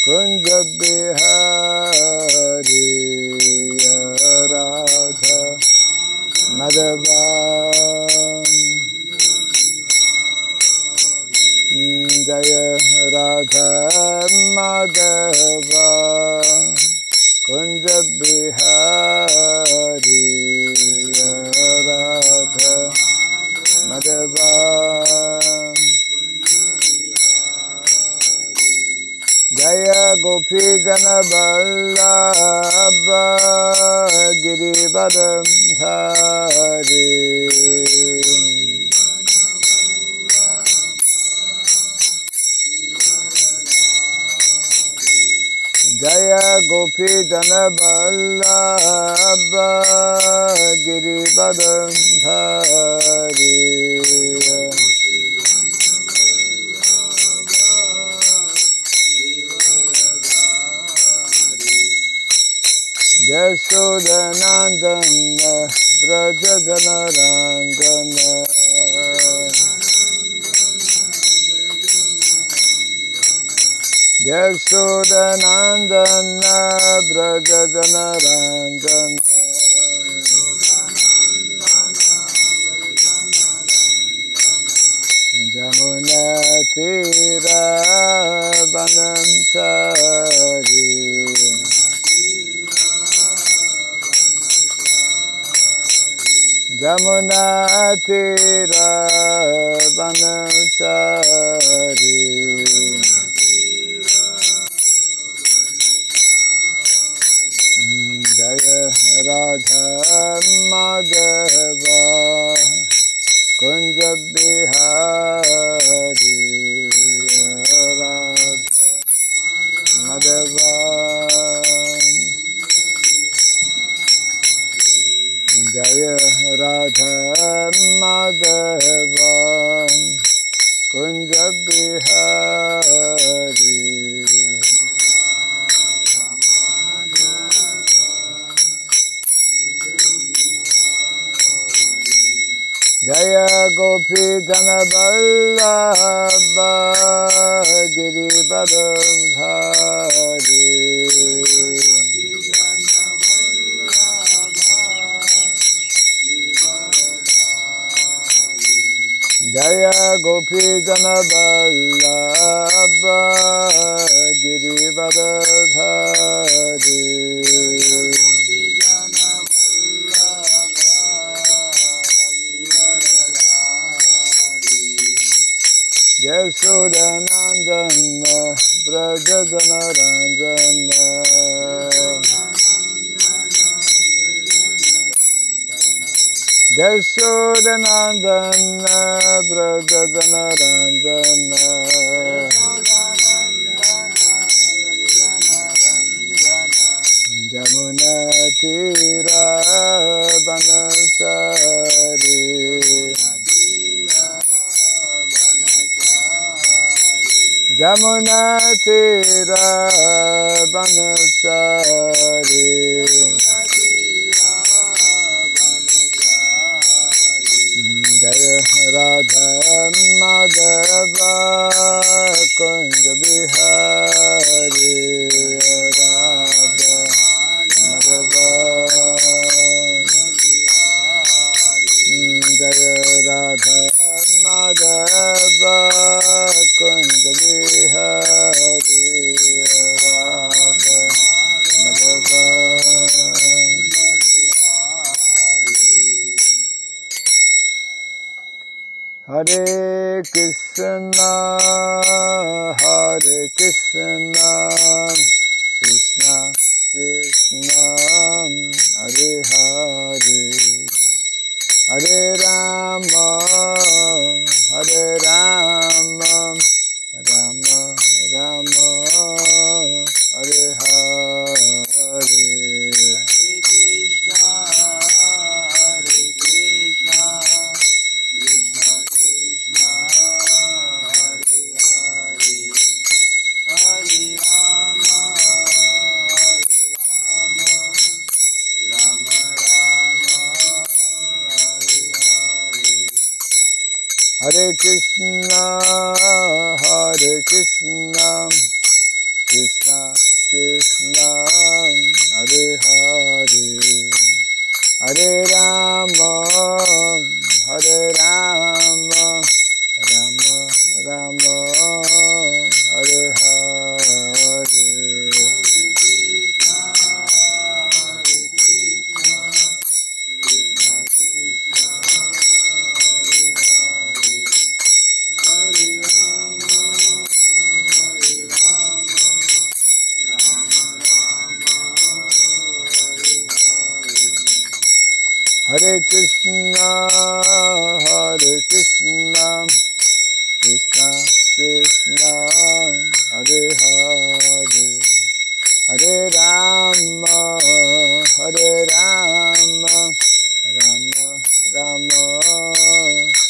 Kunja Bihari Radha Madhava Jaya Radha Madhava Kunja Bihari Radha Madhava Jaya Gopi Jana Vallabha Girivardham Dhari Jaya Gopi Jana Vallabha Girivardham Dhari Yashodanandana Brajajanarandana Yashodanandana Brajajanarandana Jamuna Tira Banamsari Jamuna Tira Banamsari Jaya Radha Madhava Kunja Bihari Radha Madhava Jaya Radha Madhava Kunja Bihari Jaya Gopi Jana Vallabha Girivardham Dhari Jaya Gopi Jana Vallabha Girivardham Dhari Yashodanandana Brajajanarandana Yashodanandana Brajajanarandana Jamuna Tira Banamsari Jamuna Tira Banamsari Jaya Radha Madhava Kunja Bihari Radha Madhava Jaya Radha Madhava Kunja Bihari Radha Madhava Hare Krishna Hare Krishna Krishna Krishna Hare Hare Hare Rama Hare Rama Rama Rama Hare Hare Hare Krishna Krishna, Hare Hare, Hare Rama, Hare Rama, Rama Rama, Hare Hare. Hare Krishna, Hare Krishna, Krishna Krishna, Hare Hare, Hare Rama, Hare Rama, Rama Rama,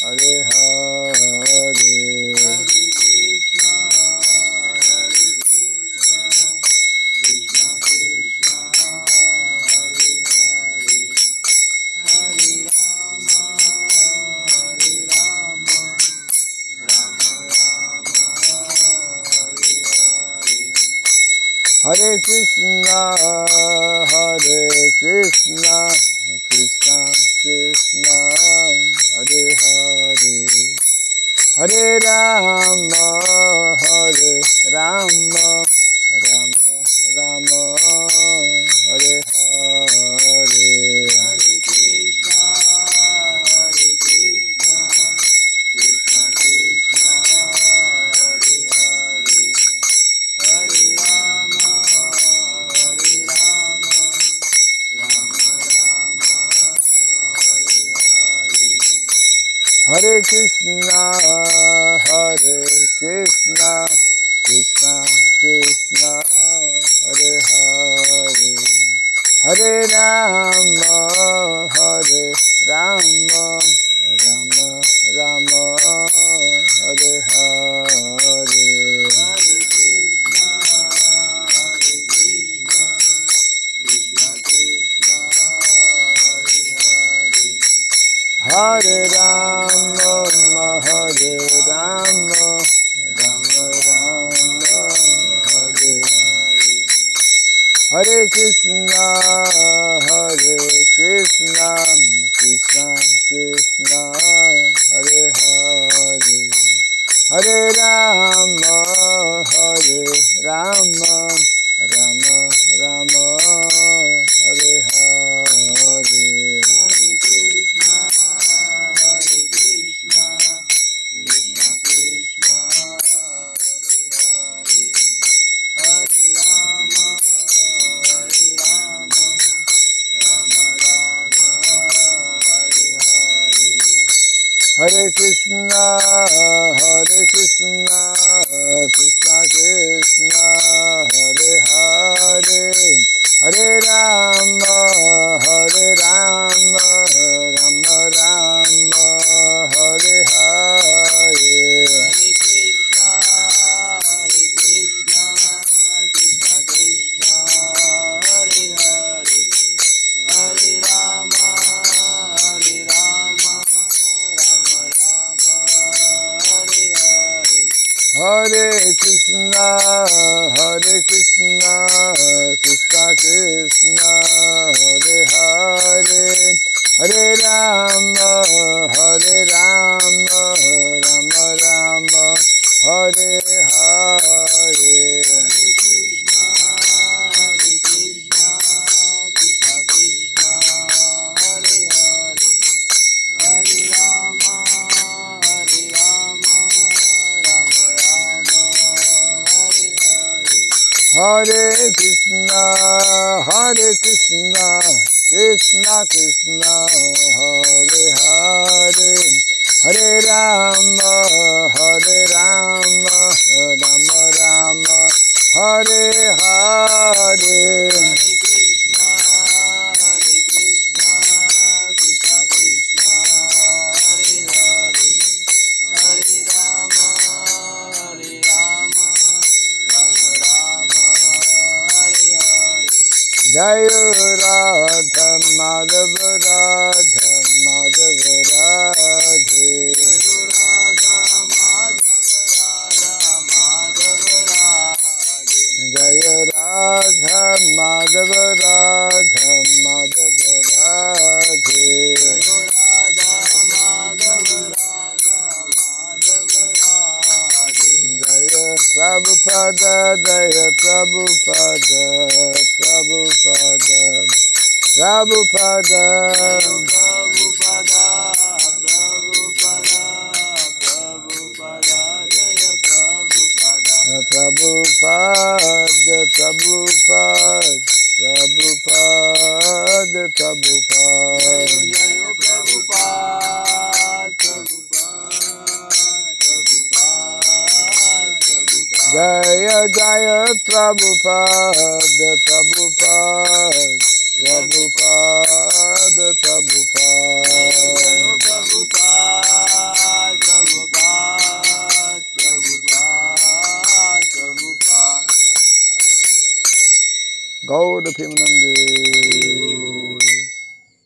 Hare Hare. Hare Krishna, Hare Krishna, Krishna Krishna, Hare Hare, Hare Rama, Hare Rama, Rama Rama, Hare Hare. Hare Krishna, Hare Krishna, Krishna Krishna, Hare Hare, Hare Rama, Hare Rama, Rama Rama, Hare Hare. Hare Rama, Hare Rama, Rama Rama, Hare Hare, Hare Krishna, Hare Krishna, Krishna Krishna, Hare Hare, Hare Rama, Hare Rama, Rama Rama, Hare Hare. Hare Krishna, Hare Krishna, Krishna Krishna, Hare Hare, Hare Rama, Hare Rama, Rama Rama, Hare Hare. Hare Krishna, Hare Krishna, Krishna Krishna, Hare Hare, Hare Rama, Hare Rama, Rama Rama, Hare Hare. Hare Krishna, Hare Krishna, Krishna Krishna, Hare Hare, Hare Rama, Hare Rama, Rama Rama, Hare Hare. Jai Radha Madhava Radha Madhava Radhe. Jai Radha Madhava Radha Madhava Radhe. Jaya Prabhupada, Jaya Prabhupada, Prabhupada, Prabhupada, Prabhupada, Prabhupada, Jaya Prabhupada, Prabhupada, Prabhupada, Prabhupada, Prabhupada, Jaya Prabhupada, Jaya Jaya Prabhupada, Prabhupada, Prabhupada, Prabhupada, Gaura Pimanande.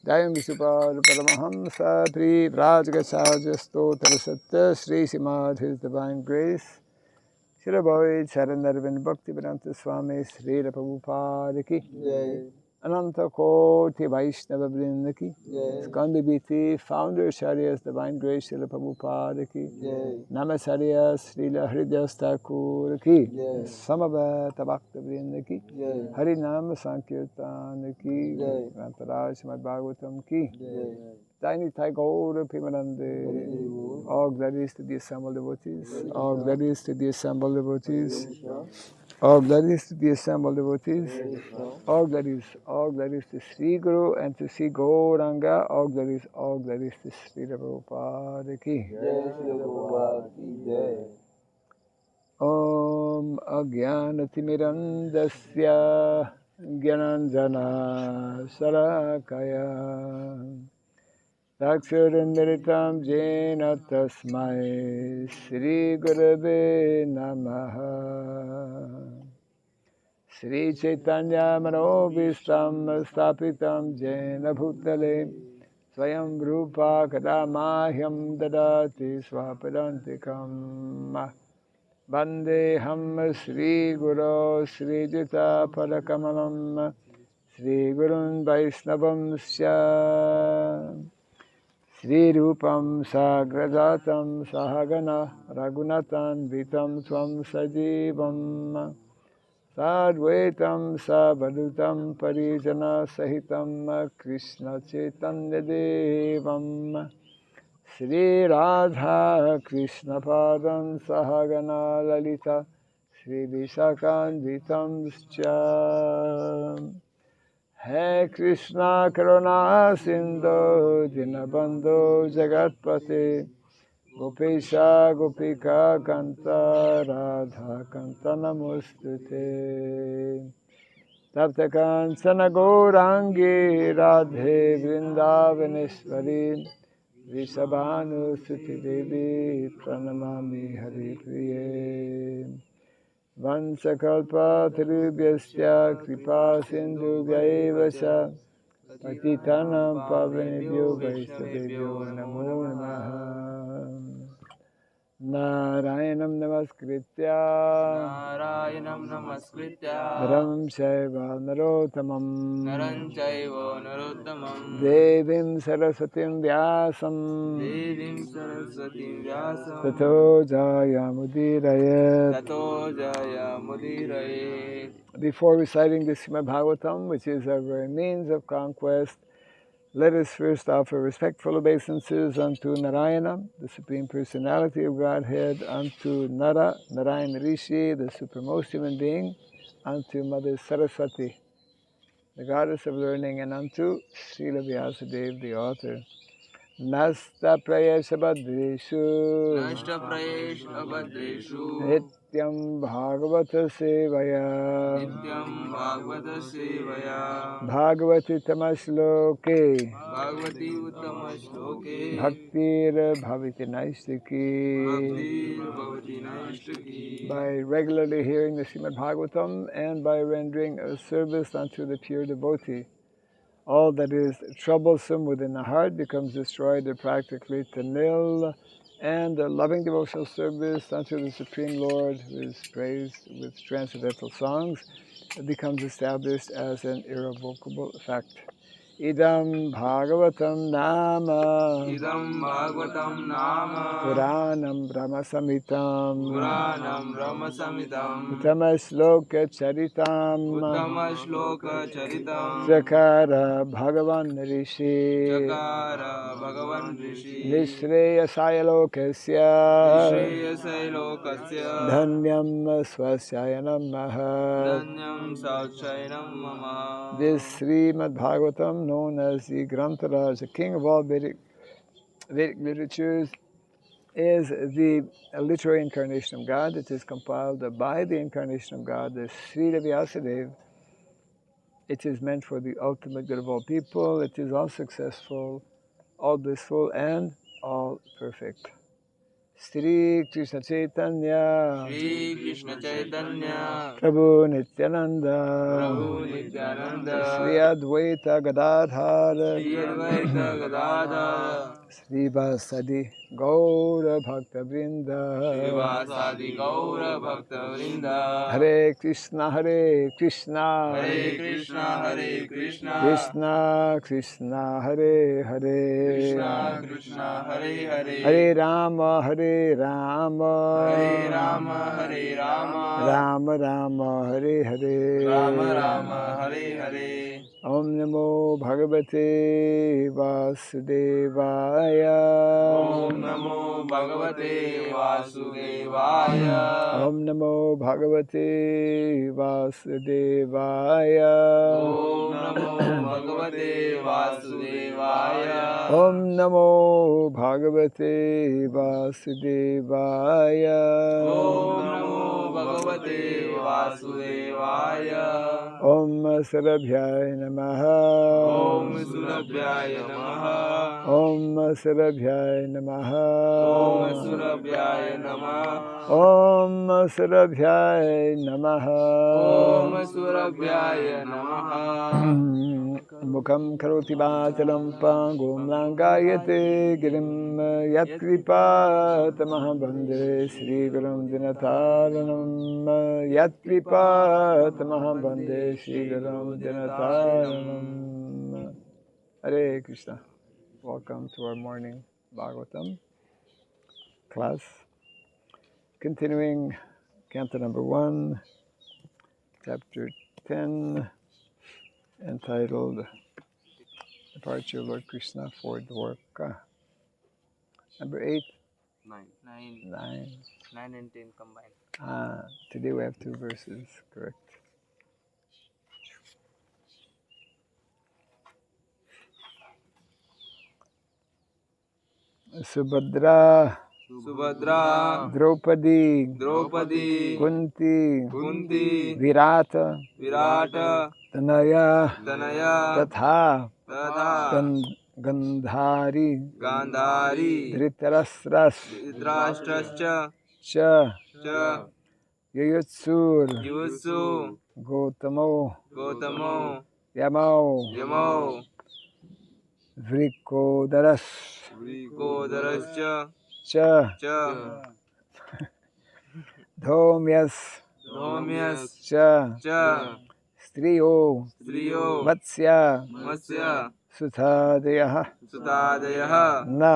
Jayam Visupada Paramahamsa Pri Vrajagasaja Stotra Satya Sri Srimad His Divine Grace Shri Bhai Charanarvind Bhakti Vedanta Swami Sri Prabhupada Ki Ananta Koti Vaishnava Vrinda Ki Skandi Biti Founder Sharyas Divine Grace Sri Prabhupada Ki Namasaryas Srila Hridayas Thakur Ki Samaveta Bhakta Vrinda Ki Harinam Sankirtan Ki Dhṛtarāṣṭra Srimad Bhagavatam Ki Tiny Tagore Pimanande. All glories to the assembled devotees. All glories to the assembled devotees. All glories to the assembled devotees. All glories to Sri Guru and to Sri Gauranga. All glories to Sri Prabhupada Ki. Om Ajnanatirmirandasya Gyananjana Sarakaya Dakshurindritam Jena Tasmai Sri Gurave Namaha Sri Chaitanya Manobhishtam Stapitam Jena Bhutale Swayam Rupa Kadamahyam Dadati Swapadantikam Vandeham Sri Guru Sri Jita Padakamalam Sri Gurun Vaisnavam Sya Sri Rupam Sagrajatam Sahagana Raghunatan Vitam Swam Sajivam Sadvaitam Sabhadutam Parijana Sahitam Krishna Chaitanya Devam Sri Radha Krishna Padam Sahagana Lalita Sri Visakan Vitam Scha He Krishna Karuna Sindhu Dinabandhu Jagatpate Gopesha Gopika Kanta Radha Kanta Namostute Tapta Kancana Gaurangi Radhe Vrindavaneshwari Vrishabhanu Suti Devi Pranamami Hari Priye Vansakalpa Tirubhyasya Kripa Sindhu Vyayevasya Patitanam Pavanebhyo Vaishnavebhyo Namo Namaha Narayanam Namaskritya Naram Chaiva Narottamam Devim Saraswatim Vyasam Tato Jayamudiraye. Before reciting the Srimad Bhagavatam, which is our very means of conquest, let us first offer respectful obeisances unto Narayana, the Supreme Personality of Godhead, unto Nara, Narayana Rishi, the supremmost human being, unto Mother Saraswati, the goddess of learning, and unto Srila Vyasadeva, the author. Nasta prayesh abhadreshu Nityam Bhagavata Sevaya Bhagavati Tamashloke Bhaktir Bhaviti Naistiki. By regularly hearing the Srimad Bhagavatam and by rendering a service unto the pure devotee, all that is troublesome within the heart becomes destroyed practically to nil, And the loving devotional service unto the Supreme Lord, who is praised with transcendental songs, becomes established as an irrevocable fact. Idam Bhagavatam Nama Idam Bhagavatam Nama Puranam Brahmasamitam Puranam Ramasamitam Uttama Shloka Charitam Uttama Shloka Charitam Chakara Bhagavan Rishi Chakara Bhagavan Rishi Nishreyasaya Lokasya Nishreyasaya Lokasya Dhanyam Swasyayanam Maha. Dhanyam Sauchayanam Mama. This Srimad Bhagavatam, known as the Grantharaj, the king of all Vedic literatures, is the literary incarnation of God. It is compiled by the incarnation of God, the Sridham Vyasadeva. It is meant for the ultimate good of all people. It is all successful, all blissful, and all perfect. Shri Kṛṣṇa Chaitanya Shri Kṛṣṇa Chaitanya Prabhu Nityananda Prabhu Nityananda Shri Advaita Gadadhara Shri Advaita Gadadhara Shri Vasadi Gaura Bhakta Vrinda Srivasadi Gaura Bhakta Vrinda Hare Krishna Hare Krishna Hare Krishna Hare Krishna Krishna Krishna Hare Hare Krishna Krishna Hare Hare Hare Rama Hare Rama Hare Rama Hare Rama Rama Rama Hare Hare Rama Rama Hare Hare Om Namo Bhagavate Vasudevaya Om Namo Bhagavate Vasudevaya Om Namo Bhagavate Vasudevaya Om Namo Bhagavate Vasudevaya Om Namo Bhagavate Vasudevaya Om Namo Bhagavate Vasudevaya Om Sarabhyaya Namaha Om Surabhyaya Namaha Om Sarabhyaya Namaha Om Surabhyaya Namaha Om Sarabhyaya Namaha Om Surabhyaya Namaha Mukham karoti bāchalam pāṅgum langāyate girim yatkripatamaham bande Sri Gurum Dinataranam yatkripatamaham bande Sri Gurum Dinataranam. Hare Krishna. Welcome to our morning Bhagavatam class. Continuing Canto number 1, chapter 10, entitled Departure of Lord Kṛṣṇa for Dvārakā. Number 8? 9 and 10 combined. Today we have 2 verses, correct. Subhadrā Draupadī Kuntī Virāta Tanaya Tatha Gāndhārī Dhṛtarāṣṭra Cha Yuyutsu Gautamo Yamau Vrikodarascha Cha Dhaumya Cha Striyo Matsya Sutadaya Na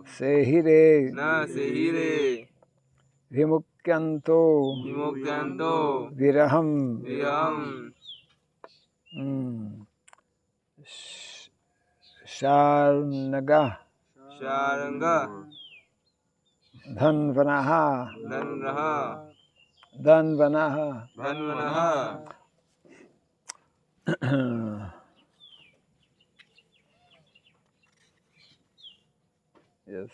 Sehire Vimukyanto Viraham Sharnaga Dhanvanaha Yes.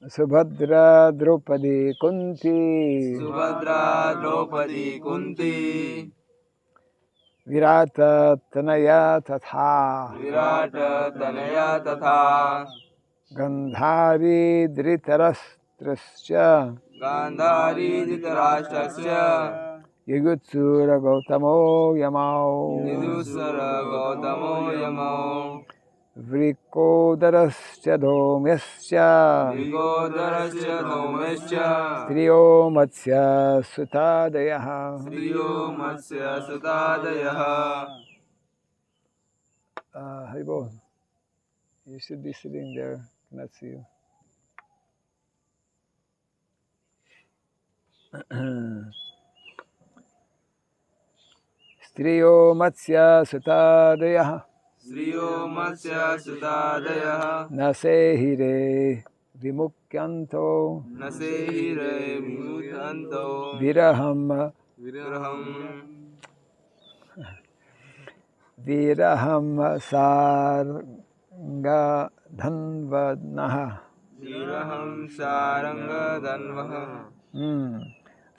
Subhadrā Draupadī Kuntī Virāta Tanaya Tatha Gāndhārī Dhṛtarāṣṭra Yuyutsu Gautamo Yamau Vrikodārasya Dhaumyasya Vrikodārasya Dhaumyasya Striyo Matsya Sutadayaha. Striyo Matsya Sutadayaha. Haribol, you should be sitting there. Cannot see you. Striyo Matsya Sutadayaha. Striyo Matsya Sutadayaha. Nasehire Vimukyanto Nasehire Vimukyanto Viraham Saranga Dhanvanaha. Viraham Saranga Dhanvaha.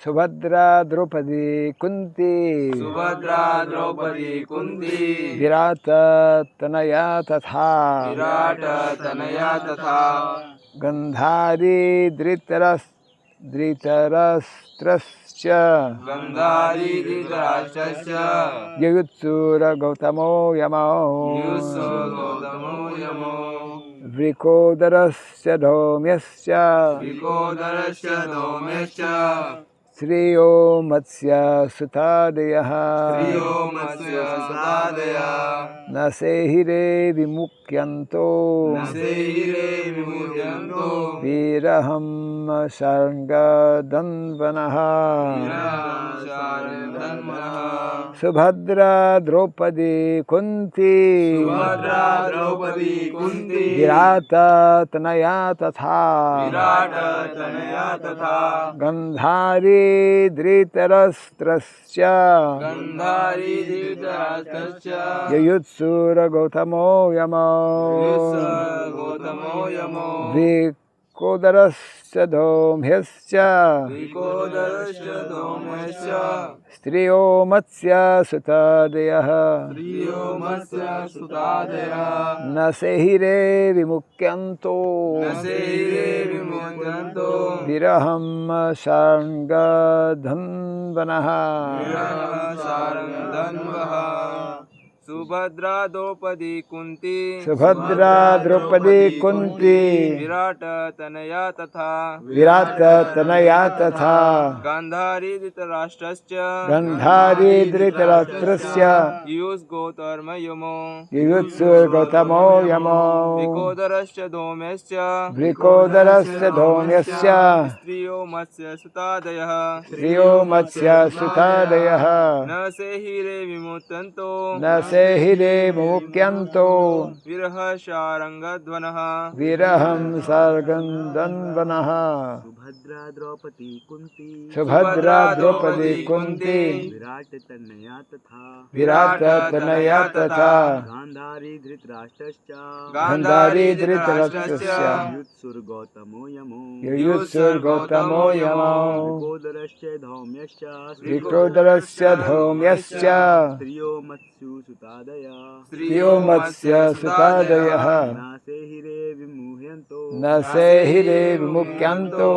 Subhadrā Draupadī Kuntī Subhadrā Draupadi Kuntī Virāta Tanaya Tatha Gāndhārī Dhṛtarāṣṭrasya Gāndhārī Dhṛtarāṣṭra Yuyutsu Gautamo Yamo Vrikodārasya Dhaumyasya Striyo Matsya Sutadayaha. Nasehire Vimukyanto Viraham Saranga Dhanvanaha. Subhadrā Draupadi Kuntī Virāta Tanaya Tatha Gāndhārī Dhṛtarāṣṭrasya Yuyutsu Gautamo Yamo Vrikodārasya Dhaumyasya Striyo Matsya Sutadayaha. Nasehire Vimukyanto Viraham Saranga Dhanvanaha. Subhadrā Draupadi Kuntī Virāta Tanaya Tatha Gāndhārī Dhṛtarāṣṭrasya Yuyutsu Gautamo Yamo Vrikodārasya Dhaumyasya Striyo Matsya Sutadayaha. Nasehire Vimukyanto Viraham Sargandhanvanaha. Subhadrā Draupadi Kuntī Virāta Tanaya Tatha Gāndhārī Dhṛtarāṣṭrasya Yuyutsu Gautamo Yamo Vrikodārasya Dhaumyasya Striyo Matsya Sutadayaha. Nasehire Vimukyanto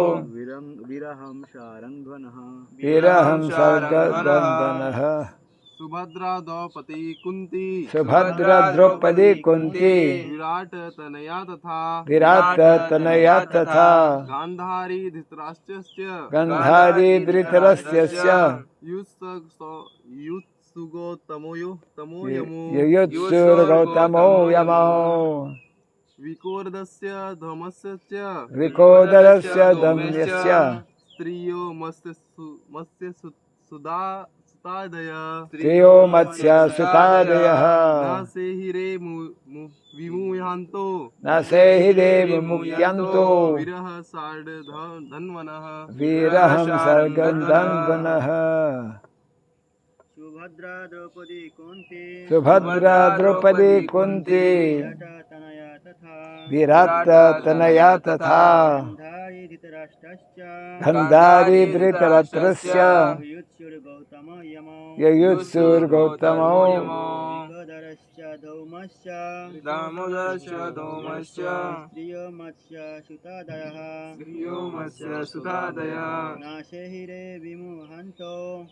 Viraham Sargandhanvanaha. Subhadrā Draupadi Kuntī Virāta Tanaya Tatha Gāndhārī Dhṛtarāṣṭrasya Yuyutsu Gautamo Yamo Vrikodārasya Dhaumyasya Striyo Matsya Sutadayaha. Nasehire Vimukyanto Viraham Sargandhanvanaha. Subhadrā Draupadi Kuntī Virāta Tanaya Tatha Gāndhārī Dhṛtarāṣṭrasya Yuyutsu Gautamo Striyo Matsya Sutadayaha.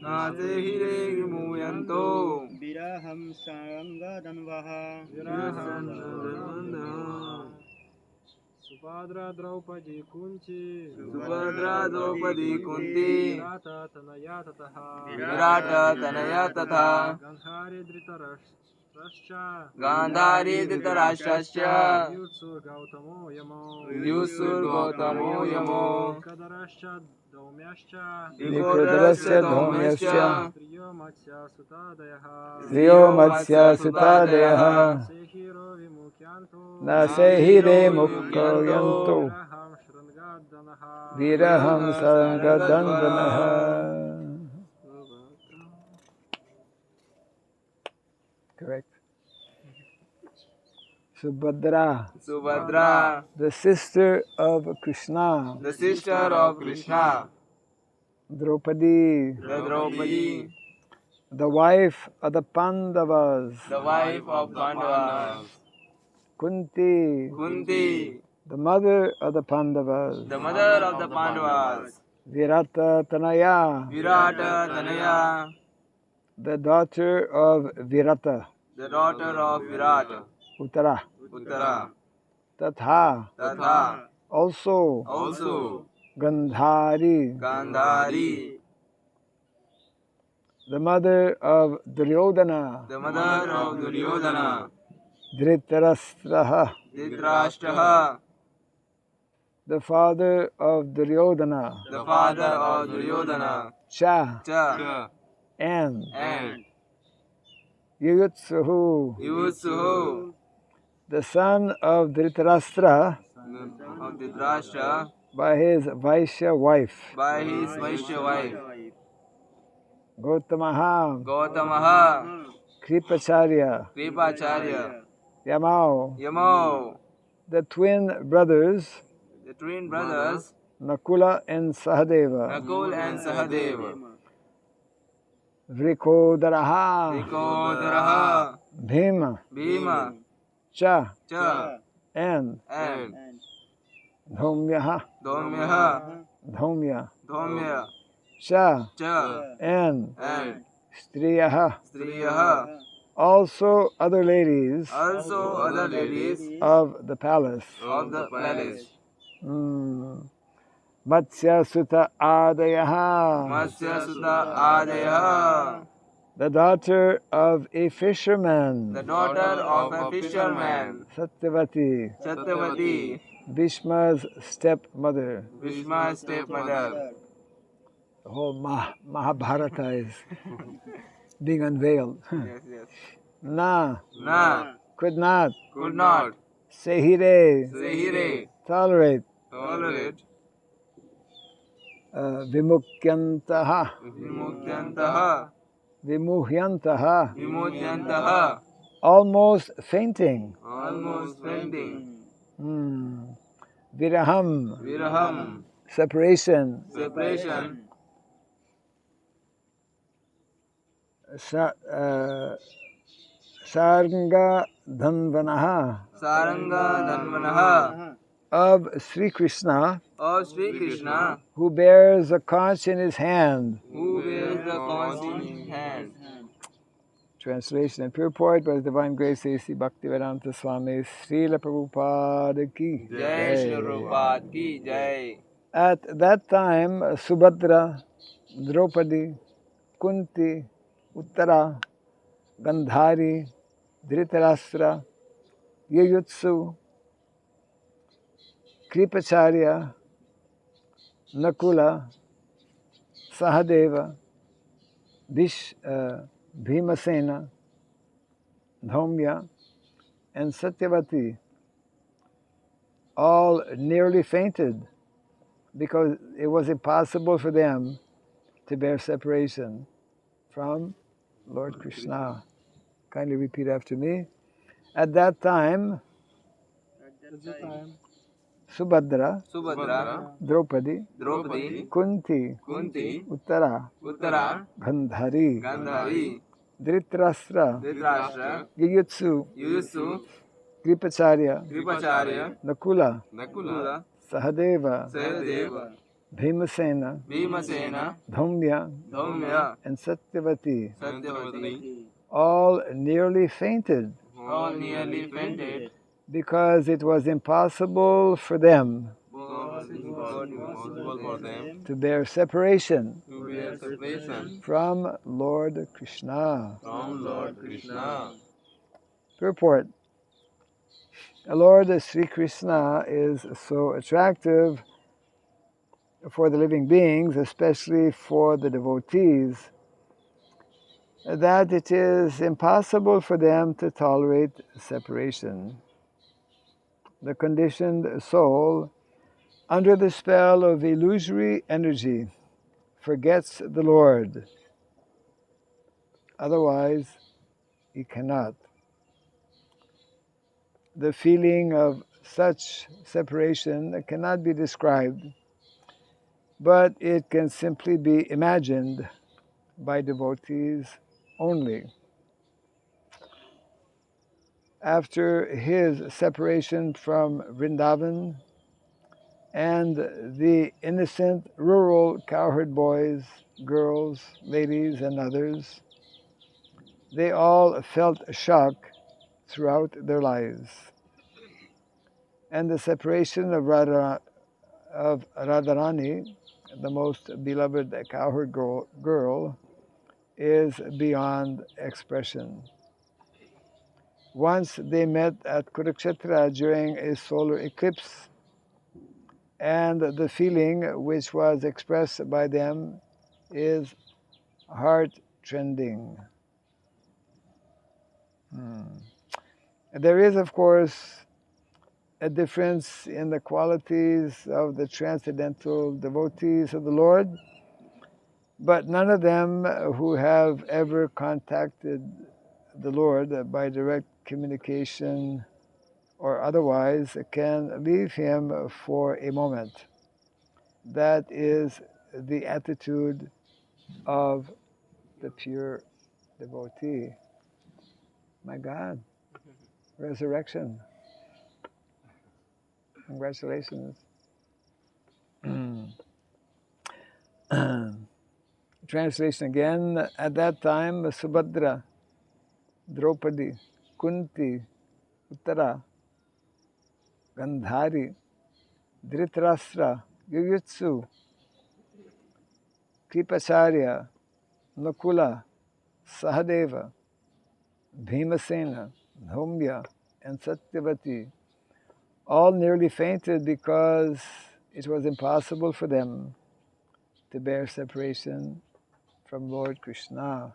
Nasehire Vimukyanto Viraham Sarangadanvaha. Subhadrā Draupadi Kuntī. Subhadrā Draupadi Kuntī. Tătनया ततः. Tṛtanaya tatha. Gāndhārī Dhṛtarāṣṭra. Gāndhārī Dhṛtarāṣṭra. Yuyutsu Gautamo Yamo. Yuyutsu Gautamo Yamo. Dhṛtarāṣṭra Dhaumyascha. Dhṛtarāṣṭra Dhaumyascha. Striyo Matsya Sutādayah. Striyo Matsya Sutādayah. Sehiro Vimukyanto. Nasehire Mukyanto. Viraham Shrangadanaha. Viraham Sarangadandanaha. Correct. Subhadrā, Subhadrā, the sister of Kṛṣṇa. the sister of Kṛṣṇa. Draupadī, The Draupadi, the wife of the Pāṇḍavas. the wife of Pāṇḍavas. Kuntī, Kuntī, the mother of the Pāṇḍavas. the mother of the Pāṇḍavas. Tătnaya, Tṛtanaya, the daughter of Virata. the daughter of Virata. Uttarā. Uttarā, Tatha, also also Gāndhārī, Gāndhārī, the mother of Duryodhana. the mother of Duryodhana. Dhṛtarāṣṭra, Dhṛtarāṣṭra, the father of Duryodhana. the father of Duryodhana. Cha, And and Yuyutsu, Yuyutsu, the son of Dhṛtarāṣṭra of Dhṛtarāṣṭra, by his Vaishya wife. by his Vaishya wife. Gautamaha, Gautamaha, Kṛpācārya, Kṛpācārya, Yamau, Yamo, the twin brothers the twin brothers, Nakula and Sahadeva. Nakula and Sahadeva. Vrikodaraha, Dhṛtarāṣṭra, Bhīma, Bhīma, Cha, Cha, and and Dhaumya, Dhaumya, Cha, Cha, and and Striyaha, Striyaha, also other ladies also other ladies of the palace. of the palace. Matsya Sutta Adayaha, Matsya Sutta Adayaha, the daughter of a fisherman. the daughter of a fisherman. Satyavati, Satyavati, Bhishma's stepmother. Bhīmasena stepmother. The whole Mahabharata is being unveiled. Yes. Na, Could not, Sehire, Sehire, tolerate, tolerate, Vimukyantaha, Vimudyantaha, almost fainting. almost fainting. Viraham, separation. Saranga Dhanvanaha, of Sri Kṛṣṇa, of Sri Kṛṣṇa, who bears a conch in his hand. who bears the conch in his hand. Translation and purport by His Divine Grace A.C. Bhaktivedanta Swami Srila Prabhupada ki Jai Shri Prabhupada ki Jai. At that time, Subhadrā, Draupadi, Kuntī, Uttarā, Gāndhārī, Dhṛtarāṣṭra, Yuyutsu, Kṛpācārya, Nakula, Sahadeva, Bhīmasena, Dhaumya and Satyavatī all nearly fainted because it was impossible for them to bear separation from Lord Kṛṣṇa. Kindly repeat after me. At that time, Subhadrā, Draupadi, Kuntī, Uttarā, Gāndhārī, Dhṛtarāṣṭra, Yuyutsu, Kṛpācārya, Nakula, Sahadeva, Bhīmasena, Dhaumya, and Satyavatī all nearly fainted all nearly fainted, because it was impossible for them because it was impossible for them to bear separation to bear separation from Lord Kṛṣṇa. from Lord Kṛṣṇa. Purport. Lord Sri Kṛṣṇa is so attractive for the living beings, especially for the devotees, that it is impossible for them to tolerate separation. The conditioned soul, under the spell of illusory energy, forgets the Lord. Otherwise, he cannot. The feeling of such separation cannot be described, but it can simply be imagined by devotees only. After his separation from Vrindavan and the innocent rural cowherd boys, girls, ladies, and others, they all felt shock throughout their lives. And the separation of Radharani, the most beloved cowherd girl, is beyond expression. Once they met at Kurukshetra during a solar eclipse, and the feeling which was expressed by them is heart-rending. There is, of course, a difference in the qualities of the transcendental devotees of the Lord, but none of them who have ever contacted the Lord by direct communication or otherwise can leave him for a moment. That is the attitude of the pure devotee. My God, resurrection. Congratulations. Translation again. At that time, Subhadrā, Draupadī, Kuntī, Uttarā, Gāndhārī, Dhṛtarāṣṭra, Yuyutsu, Kṛpācārya, Nakula, Sahadeva, Bhīmasena, Dhaumya and Satyavatī, all nearly fainted because it was impossible for them to bear separation from Lord Kṛṣṇa.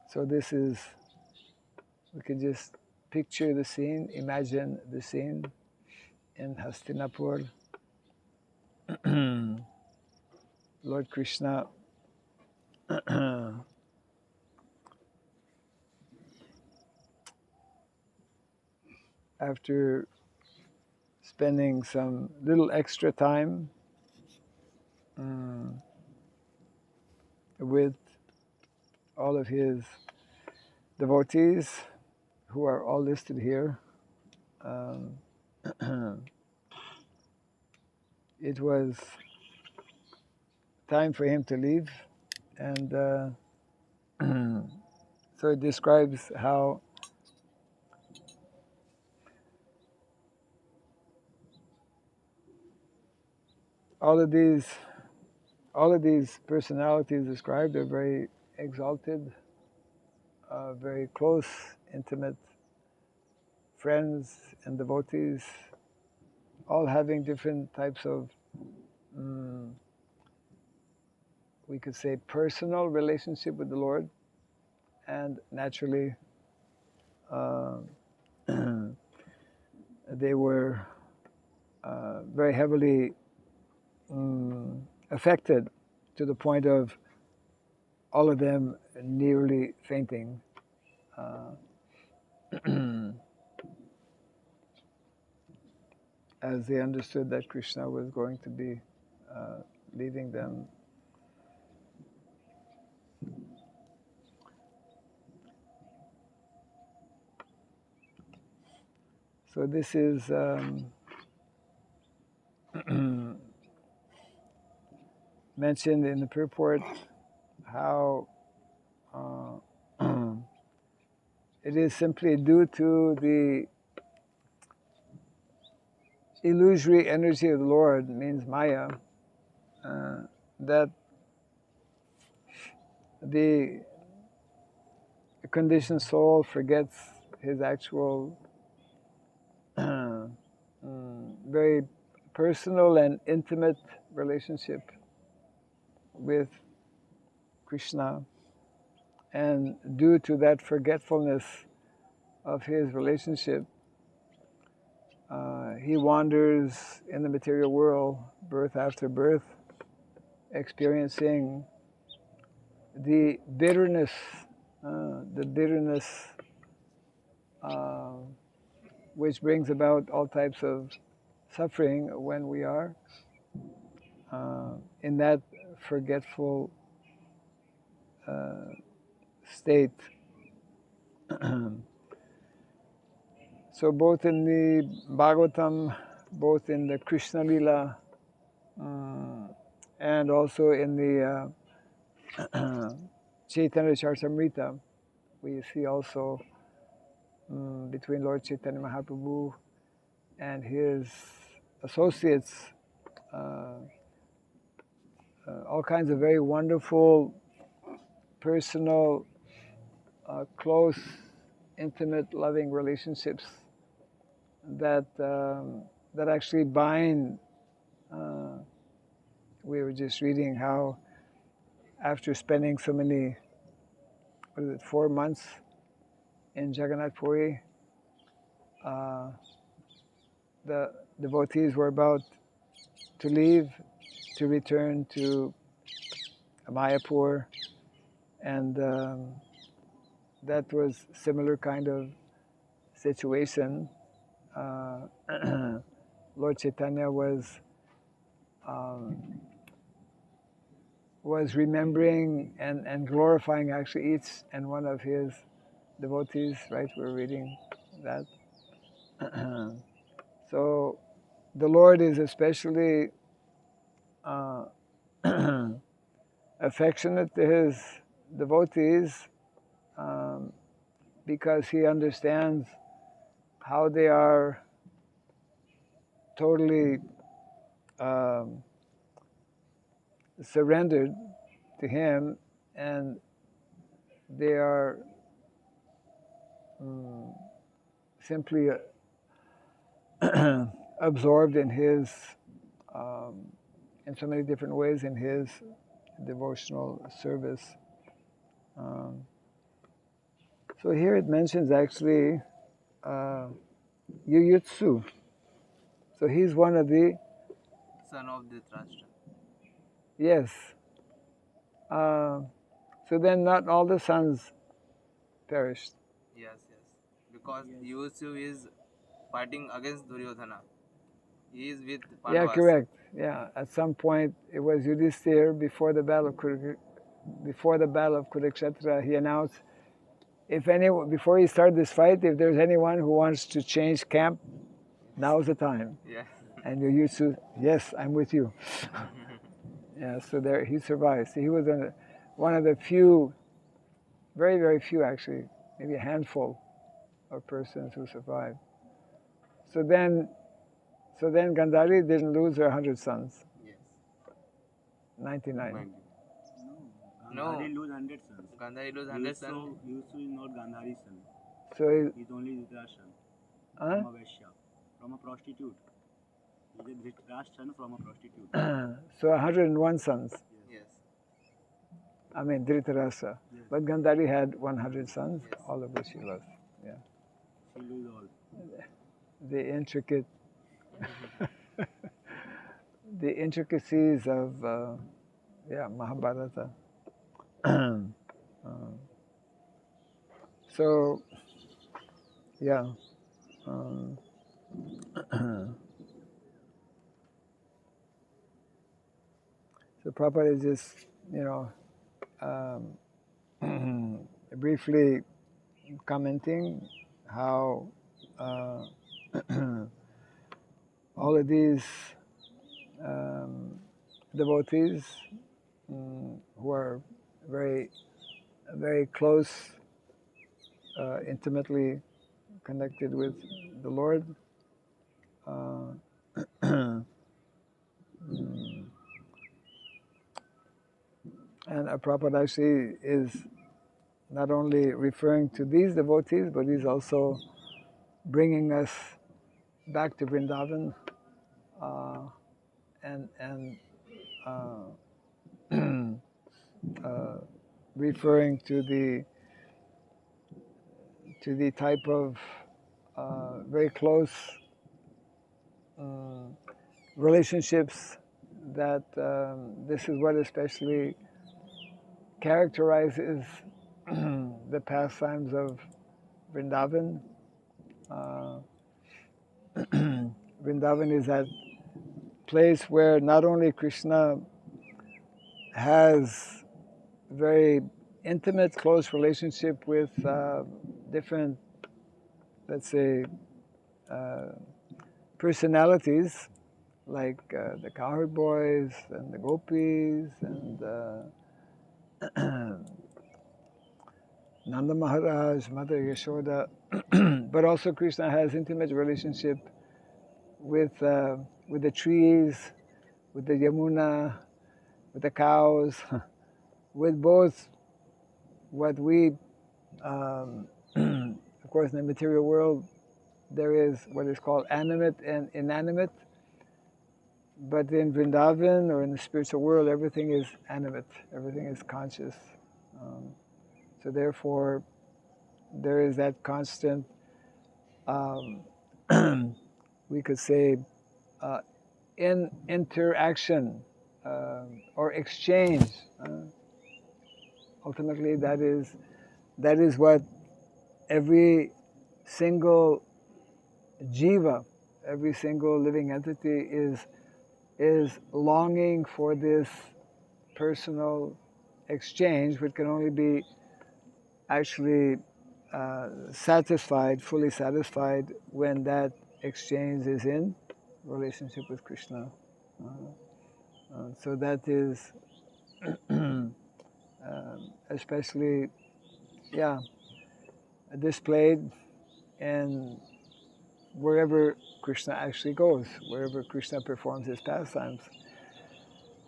So this is, we can just picture the scene, imagine the scene in Hastinapur. Lord Kṛṣṇa after spending some little extra time with all of his devotees, who are all listed here, it was time for him to leave, and so it describes how all of these personalities described are very exalted, very close, intimate friends and devotees, all having different types of, we could say, personal relationship with the Lord, and naturally they were very heavily affected to the point of all of them nearly fainting. As they understood that Kṛṣṇa was going to be leaving them. So this is mentioned in the purport how it is simply due to the illusory energy of the Lord, means Maya, that the conditioned soul forgets his actual very personal and intimate relationship with Kṛṣṇa, and due to that forgetfulness of his relationship, he wanders in the material world, birth after birth, experiencing the bitterness which brings about all types of suffering when we are in that forgetful state. So both in the Bhagavatam, both in the Krishna Lila, and also in the Chaitanya Charitamrita, we see also between Lord Chaitanya Mahaprabhu and his associates all kinds of very wonderful, personal, close, intimate, loving relationships that that actually bind. We were just reading how after spending so many, 4 months in Jagannath Puri, the devotees were about to leave to return to Mayapur, and that was similar kind of situation. Lord Chaitanya was remembering and glorifying actually each and one of his devotees, right? We're reading that. So the Lord is especially affectionate to his devotees because he understands how they are totally surrendered to him, and they are simply absorbed in his, in so many different ways, in his devotional service. So here it mentions actually Yuyutsu. So he's one of the son of Dhṛtarāṣṭra. Yes. So then not all the sons perished. Yes. Because Yuyutsu is fighting against Duryodhana. He is with Pāṇḍavas. Yeah, correct. Yeah, at some point it was Yudhisthira before the battle of Kurukshetra. He announced, before he started this fight, if there's anyone who wants to change camp, now's the time. Yeah. And Yuyutsu, yes, I'm with you. Yeah, so there he survived. So he was one of the few, very, very few actually, maybe a handful of persons who survived. So then Gāndhārī didn't lose her 100 sons. Yes. 99. No, Gāndhārī lose 100 sons. Gāndhārī lose 100 sons. Yuyutsu is not Gāndhāri's son. So He's only Dhṛtarāṣṭra's son. huh? From a Vaishya, from a prostitute. He's a Dhṛtarāṣṭra's son from a prostitute. So 101 sons. Yes. I mean Dhṛtarāṣṭra. Yes. But Gāndhārī had 100 sons, Yes. all of which she lost. Yeah. She lose all. The intricate, the intricacies of Mahabharata. So, yeah. So Prabhupada is just, briefly commenting how all of these devotees who are very, very close, intimately connected with the Lord. And Prabhupada actually is not only referring to these devotees, but he's also bringing us back to Vrindavan and referring to the type of very close relationships that this is what especially characterizes the pastimes of Vrindavan. Vrindavan is that place where not only Kṛṣṇa has very intimate, close relationship with different, let's say, personalities like the cowherd boys and the gopis and Nanda Maharaj, Mother Yashoda, but also Kṛṣṇa has intimate relationship with the trees, with the Yamuna, with the cows, with both what we, of course, in the material world, there is what is called animate and inanimate. But in Vrindavan or in the spiritual world, everything is animate, everything is conscious. So therefore, there is that constant, we could say, interaction or exchange. Ultimately, that is what every single jiva, every single living entity is longing for, this personal exchange, which can only be actually satisfied, fully satisfied, when that exchange is in relationship with Kṛṣṇa. So that is especially, displayed in wherever Kṛṣṇa actually goes, wherever Kṛṣṇa performs his pastimes.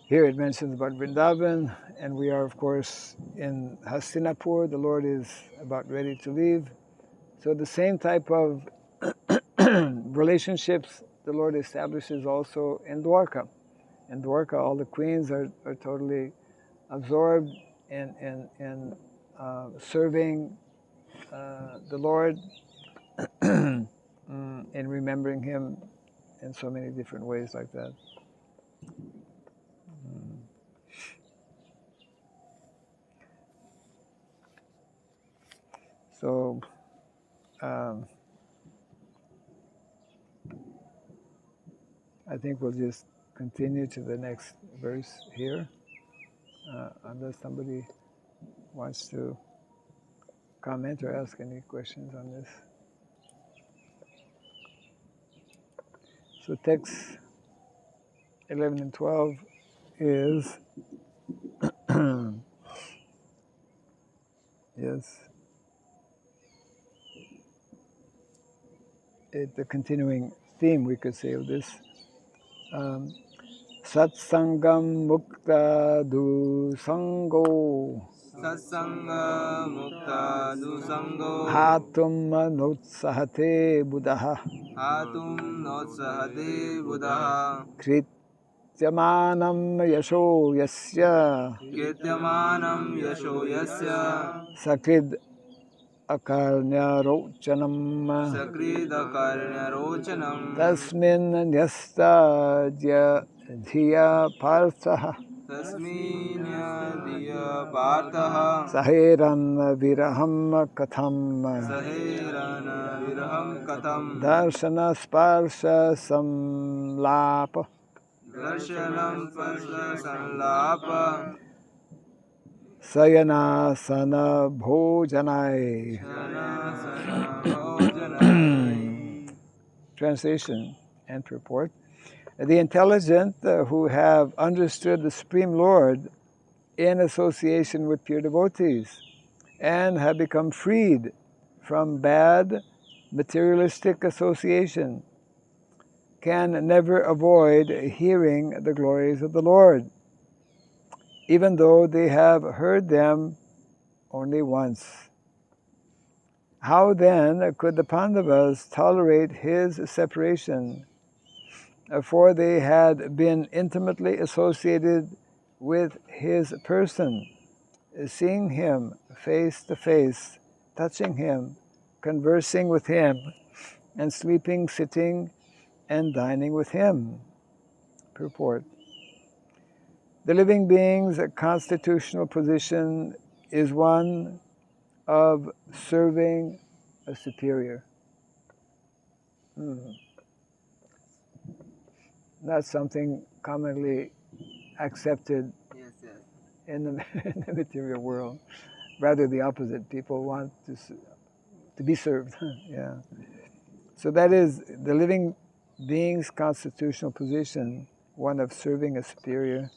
Here it mentions about Vrindavan, and we are, of course, in Hastinapur. The Lord is about ready to leave. So the same type of relationships the Lord establishes also in Dvārakā. In Dvārakā, all the queens are totally absorbed in serving the Lord, in remembering Him in so many different ways like that. So, I think we'll just continue to the next verse here, unless somebody wants to comment or ask any questions on this. So text 11 and 12 is, yes, the continuing theme, we could say, of this. Satsangam mukta dusango Satsanga mukta dusango hatum notsahate buddha hatum notsahade buddha krityamanam yasho yasya kirtyamanam yasho yasya sakrid akarnyarochanam sakridakarnyarocanam tasmin nyasta dhiya partha tasminya diya partha saheran viraham katham saherana viraham katham darshana sparsha samlapa darshanam pasla sanlapa sayanasana bhojanai. sanasana bhojanai. Translation and purport. The intelligent who have understood the Supreme Lord in association with pure devotees and have become freed from bad materialistic association can never avoid hearing the glories of the Lord, even though they have heard them only once. How then could the Pāṇḍavas tolerate his separation, for they had been intimately associated with his person, seeing him face to face, touching him, conversing with him, and sleeping, sitting, and dining with him? Purport. The living being's constitutional position is one of serving a superior. Not something commonly accepted Yes, yes. in in the material world. Rather the opposite. People want to be served. Yeah. So that is the living being's constitutional position, one of serving a superior.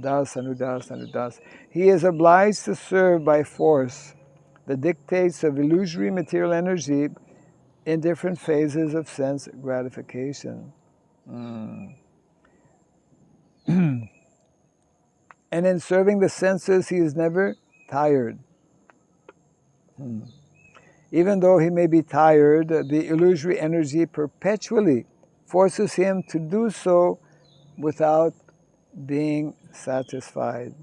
Das, anudas, anudas. He is obliged to serve by force the dictates of illusory material energy in different phases of sense gratification. And in serving the senses, he is never tired. Even though he may be tired, the illusory energy perpetually forces him to do so without being satisfied.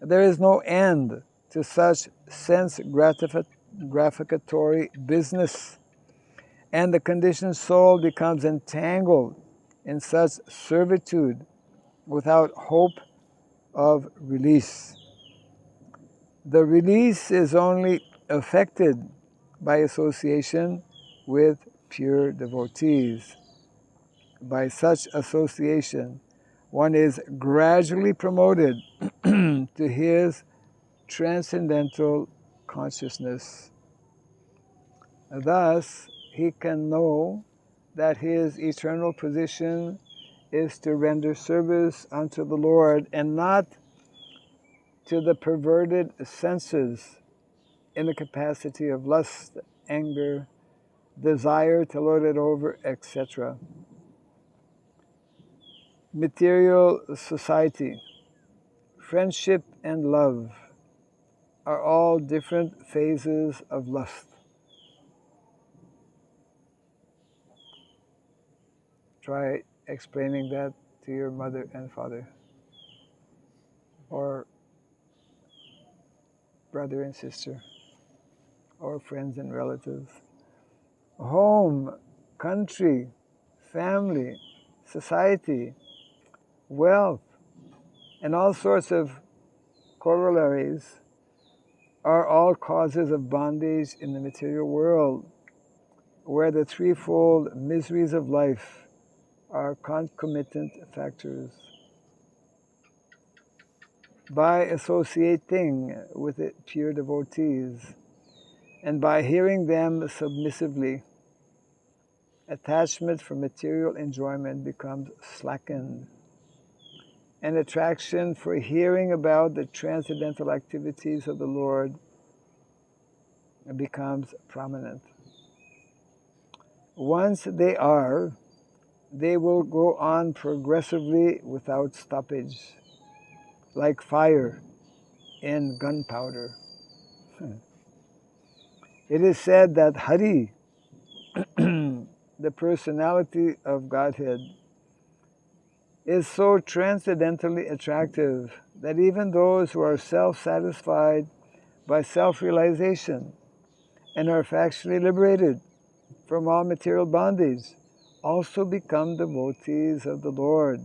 There is no end to such sense gratificatory business, and the conditioned soul becomes entangled in such servitude without hope of release. The release is only effected by association with pure devotees. By such association, one is gradually promoted to his transcendental consciousness. Thus, he can know that his eternal position is to render service unto the Lord and not to the perverted senses in the capacity of lust, anger, desire to lord it over, etc. Material society, friendship, and love are all different phases of lust. Try explaining that to your mother and father, or brother and sister, or friends and relatives. Home, country, family, society, wealth, and all sorts of corollaries are all causes of bondage in the material world, where the threefold miseries of life are concomitant factors. By associating with pure devotees and by hearing them submissively, attachment for material enjoyment becomes slackened, and attraction for hearing about the transcendental activities of the Lord becomes prominent. Once they will go on progressively without stoppage, like fire in gunpowder. It is said that Hari, the personality of Godhead, is so transcendentally attractive that even those who are self-satisfied by self-realization and are factually liberated from all material bondage also become devotees of the Lord.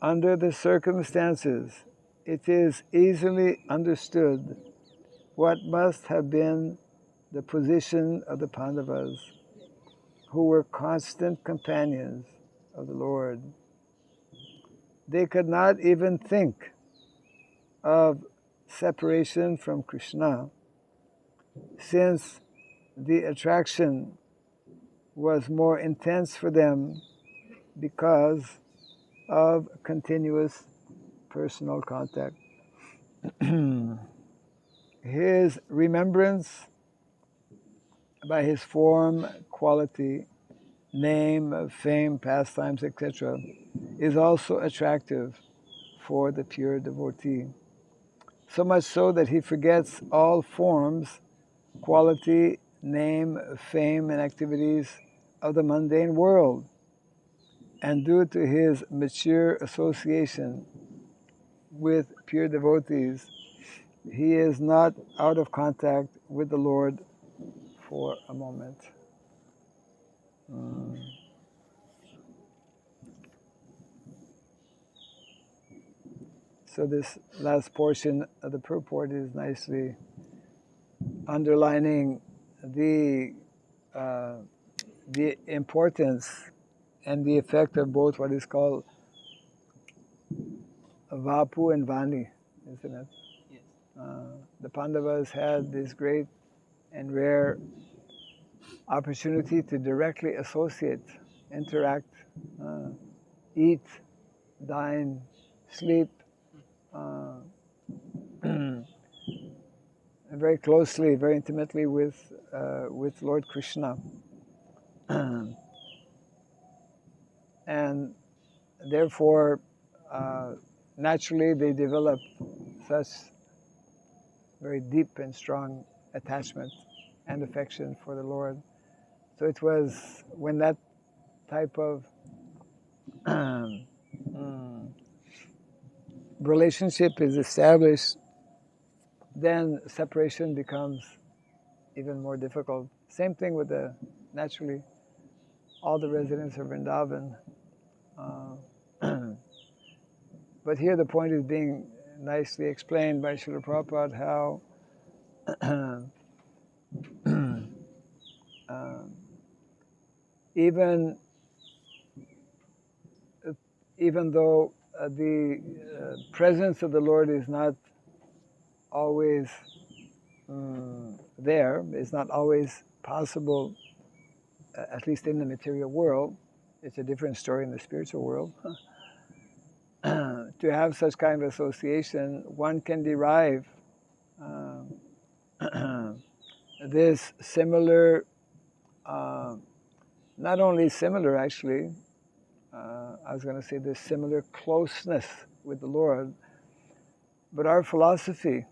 Under the circumstances, it is easily understood what must have been the position of the Pāṇḍavas, who were constant companions of the Lord. They could not even think of separation from Kṛṣṇa, since the attraction was more intense for them because of continuous personal contact. His remembrance by his form, quality, name, fame, pastimes, etc., is also attractive for the pure devotee. So much so that he forgets all forms, quality, name, fame, and activities of the mundane world. And due to his mature association with pure devotees, he is not out of contact with the Lord for a moment. So this last portion of the purport is nicely underlining the importance and the effect of both what is called Vapu and Vani, isn't it? Yes. The Pāṇḍavas had this great and rare opportunity to directly associate, interact, eat, dine, sleep, very closely, very intimately with Lord Kṛṣṇa. And therefore, naturally, they developed such very deep and strong attachment and affection for the Lord. So it was when that type of relationship is established, then separation becomes even more difficult. Same thing with naturally, all the residents of Vrindavan. But here the point is being nicely explained by Srila Prabhupada how even though the presence of the Lord is not always there, is not always possible, at least in the material world. It's a different story in the spiritual world. To have such kind of association, one can derive this similar, not only similar actually, I was going to say this similar closeness with the Lord, but our philosophy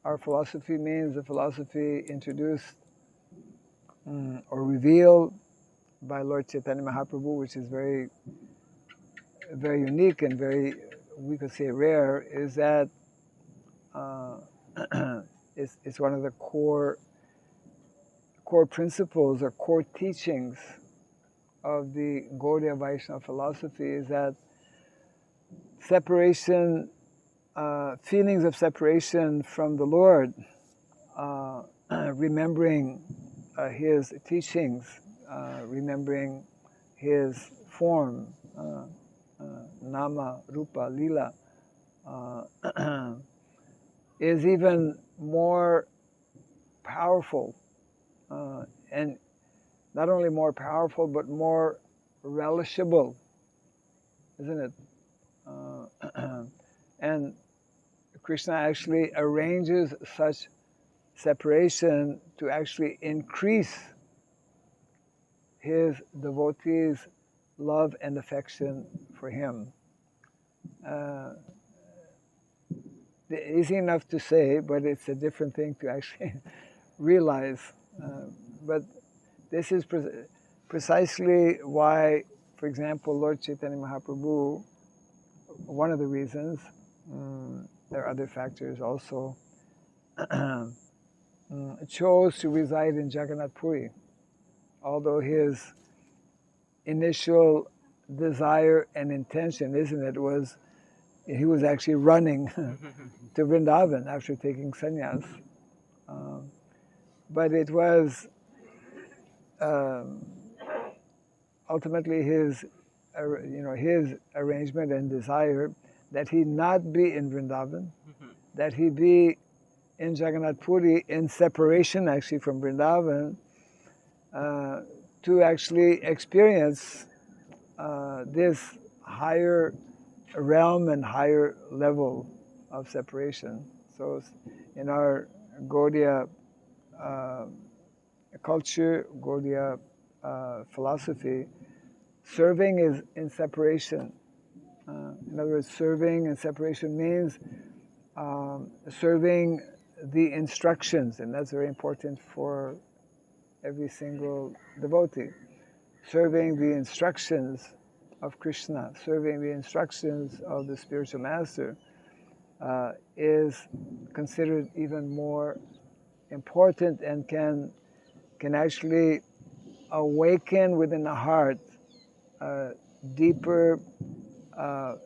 means the philosophy introduced or revealed by Lord Chaitanya Mahaprabhu, which is very, very unique and very, we could say, rare, is that it's one of the core principles or core teachings of the Gaudiya Vaishnava philosophy, is that separation, feelings of separation from the Lord, remembering his teachings, remembering his form, nama, rupa, lila, is even more powerful, and not only more powerful, but more relishable, isn't it? And Kṛṣṇa actually arranges such separation to actually increase his devotees' love and affection for him. Easy enough to say, but it's a different thing to actually realize. But this is precisely why, for example, Lord Chaitanya Mahaprabhu, one of the reasons, there are other factors also, chose to reside in Jagannath Puri, although his initial desire and intention, isn't it, was he was actually running to Vrindavan after taking sannyas. But it was ultimately his arrangement and desire that he not be in Vrindavan, that he be in Jagannath Puri in separation actually from Vrindavan, to actually experience this higher realm and higher level of separation. So in our Gaudiya culture, Gaudiya philosophy, serving is in separation. In other words, serving in separation means serving the instructions, and that's very important for every single devotee. Serving the instructions of Kṛṣṇa, serving the instructions of the spiritual master is considered even more important and can actually awaken within the heart deeper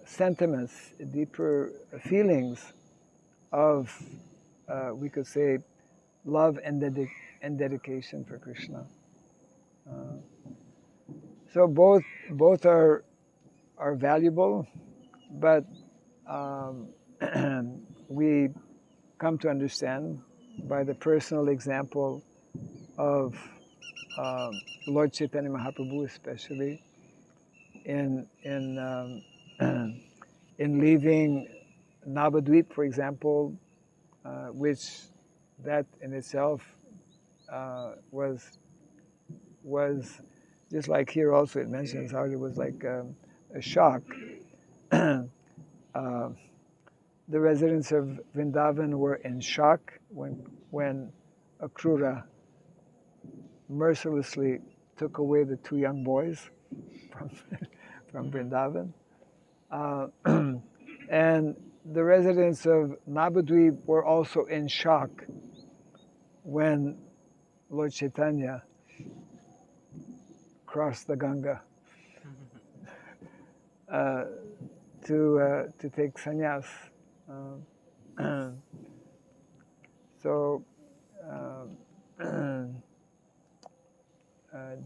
sentiments, deeper feelings of, we could say, love and dedication for Kṛṣṇa. So both are valuable, but we come to understand by the personal example of Lord Chaitanya Mahaprabhu, especially in leaving Navadvip, for example, which that in itself was just like here also it mentions how it was like a shock. The residents of Vrindavan were in shock when Akrura mercilessly took away the two young boys from Vrindavan. And the residents of Navadvip were also in shock when Lord Chaitanya crossed the Ganga to take sannyas. So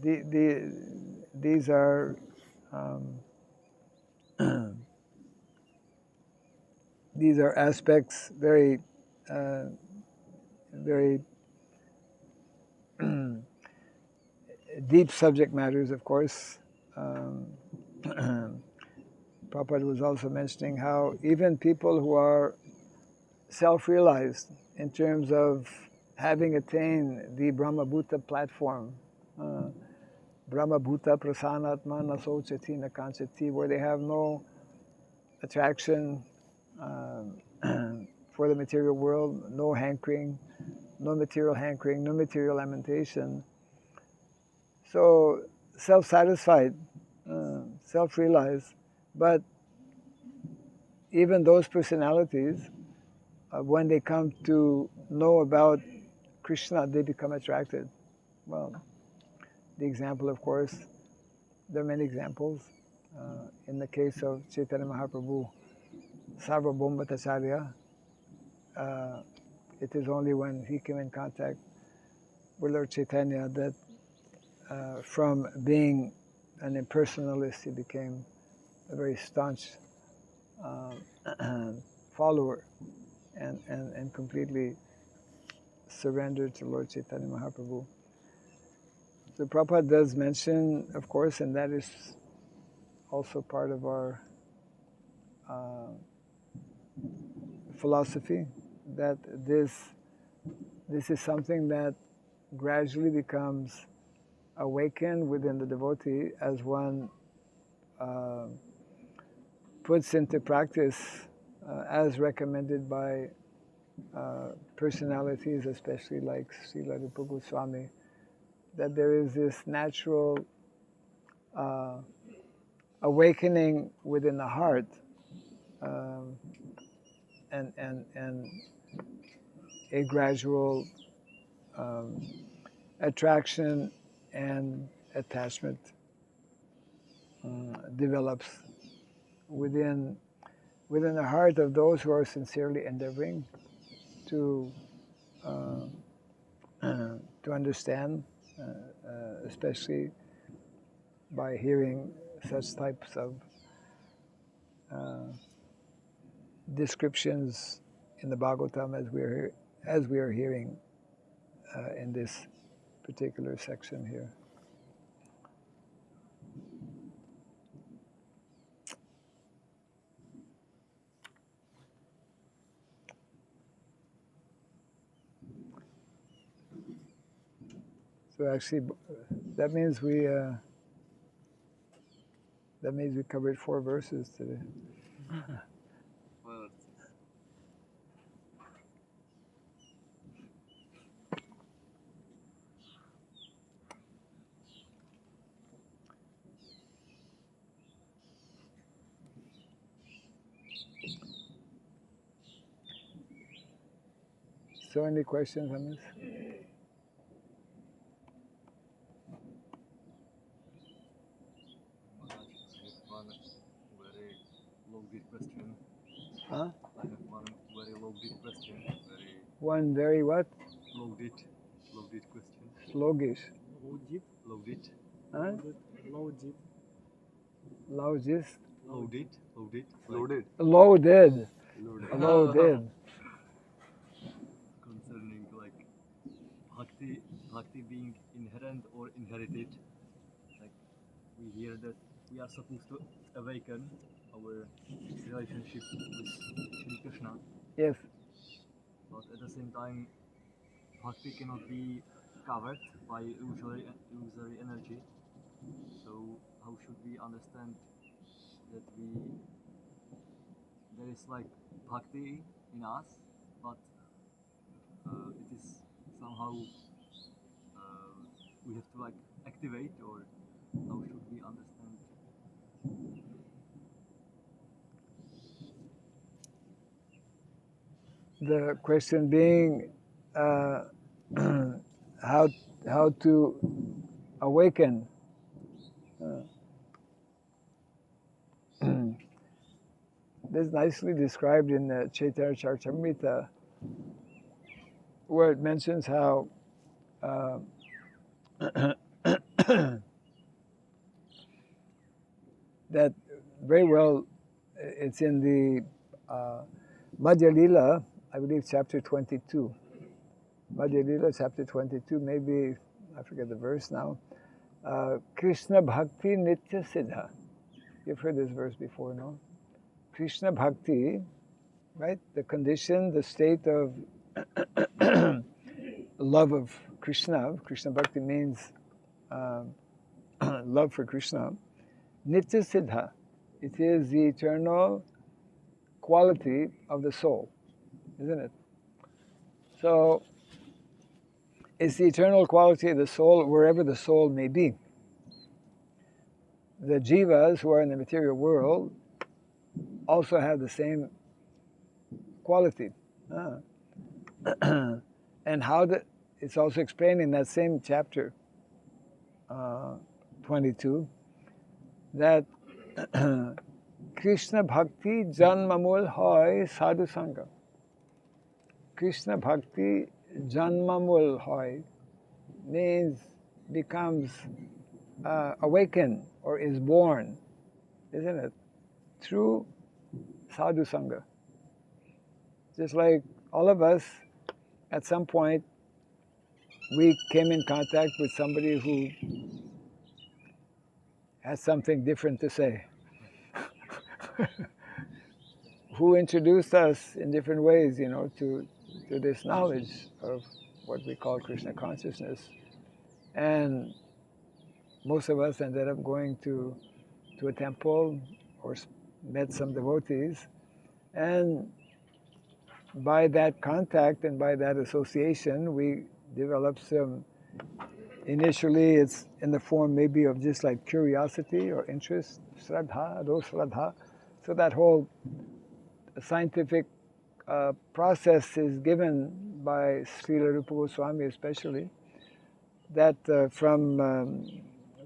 these are these are aspects, very very deep subject matters, of course. Prabhupada was also mentioning how even people who are self-realized in terms of having attained the Brahmabhuta platform, Brahmabhuta prasanatma nasochati nakanchati, where they have no attraction for the material world, no hankering, no material hankering, no material lamentation. So self-satisfied, self-realized, but even those personalities, when they come to know about Kṛṣṇa, they become attracted. Well, the example, of course, there are many examples. In the case of Chaitanya Mahaprabhu, Sarvabhauma Bhattacharya, it is only when he came in contact with Lord Chaitanya that from being an impersonalist, he became a very staunch follower and completely surrendered to Lord Chaitanya Mahaprabhu. So Prabhupada does mention, of course, and that is also part of our philosophy, that this is something that gradually becomes awakened within the devotee as one puts into practice as recommended by personalities, especially like Srila Rupa Goswami, that there is this natural awakening within the heart and a gradual attraction and attachment develops within the heart of those who are sincerely endeavoring to understand, especially by hearing such types of descriptions in the Bhagavatam as we are hearing in this particular section here. So actually, that means we covered 4 verses today. Well, So any questions on this? One very loaded question. Huh? I have one very loaded question. Very One very what? loaded question. Slogish. Loaded. Huh? Loaded. Logist. Loaded. Loaded. Loaded. Loaded. Concerning like bhakti being inherent or inherited. Like we hear that we are supposed to awaken our relationship with Shri Krishna, Yes. but at the same time, bhakti cannot be covered by illusory energy. So how should we understand that there is like bhakti in us, but it is somehow we have to like activate, or how should we understand? The question being how to awaken. This is nicely described in the Chaitanya Charitamrita, where it mentions how that very well, it's in the Madhya Lila, I believe chapter 22. Madhya Lila chapter 22, maybe, I forget the verse now. Kṛṣṇa Bhakti Nitya Siddha. You've heard this verse before, no? Kṛṣṇa Bhakti, right? The condition, the state of love of Kṛṣṇa. Kṛṣṇa Bhakti means love for Kṛṣṇa. Nitya Siddha. It is the eternal quality of the soul, isn't it? So, it's the eternal quality of the soul wherever the soul may be. The jivas who are in the material world also have the same quality. And how it's also explained in that same chapter 22 that Kṛṣṇa Bhakti Janmamul Hoy Sadhu Sangha. Kṛṣṇa Bhakti Janmamul Hoy means becomes awakened or is born, isn't it? Through Sadhu Sangha. Just like all of us, at some point, we came in contact with somebody who has something different to say. Who introduced us in different ways, to this knowledge of what we call Krishna consciousness. And most of us ended up going to a temple or met some devotees. And by that contact and by that association, we developed some, initially it's in the form maybe of just like curiosity or interest, Shraddha, Shraddha. So that whole scientific process is given by Srila Rupa Goswami especially, that from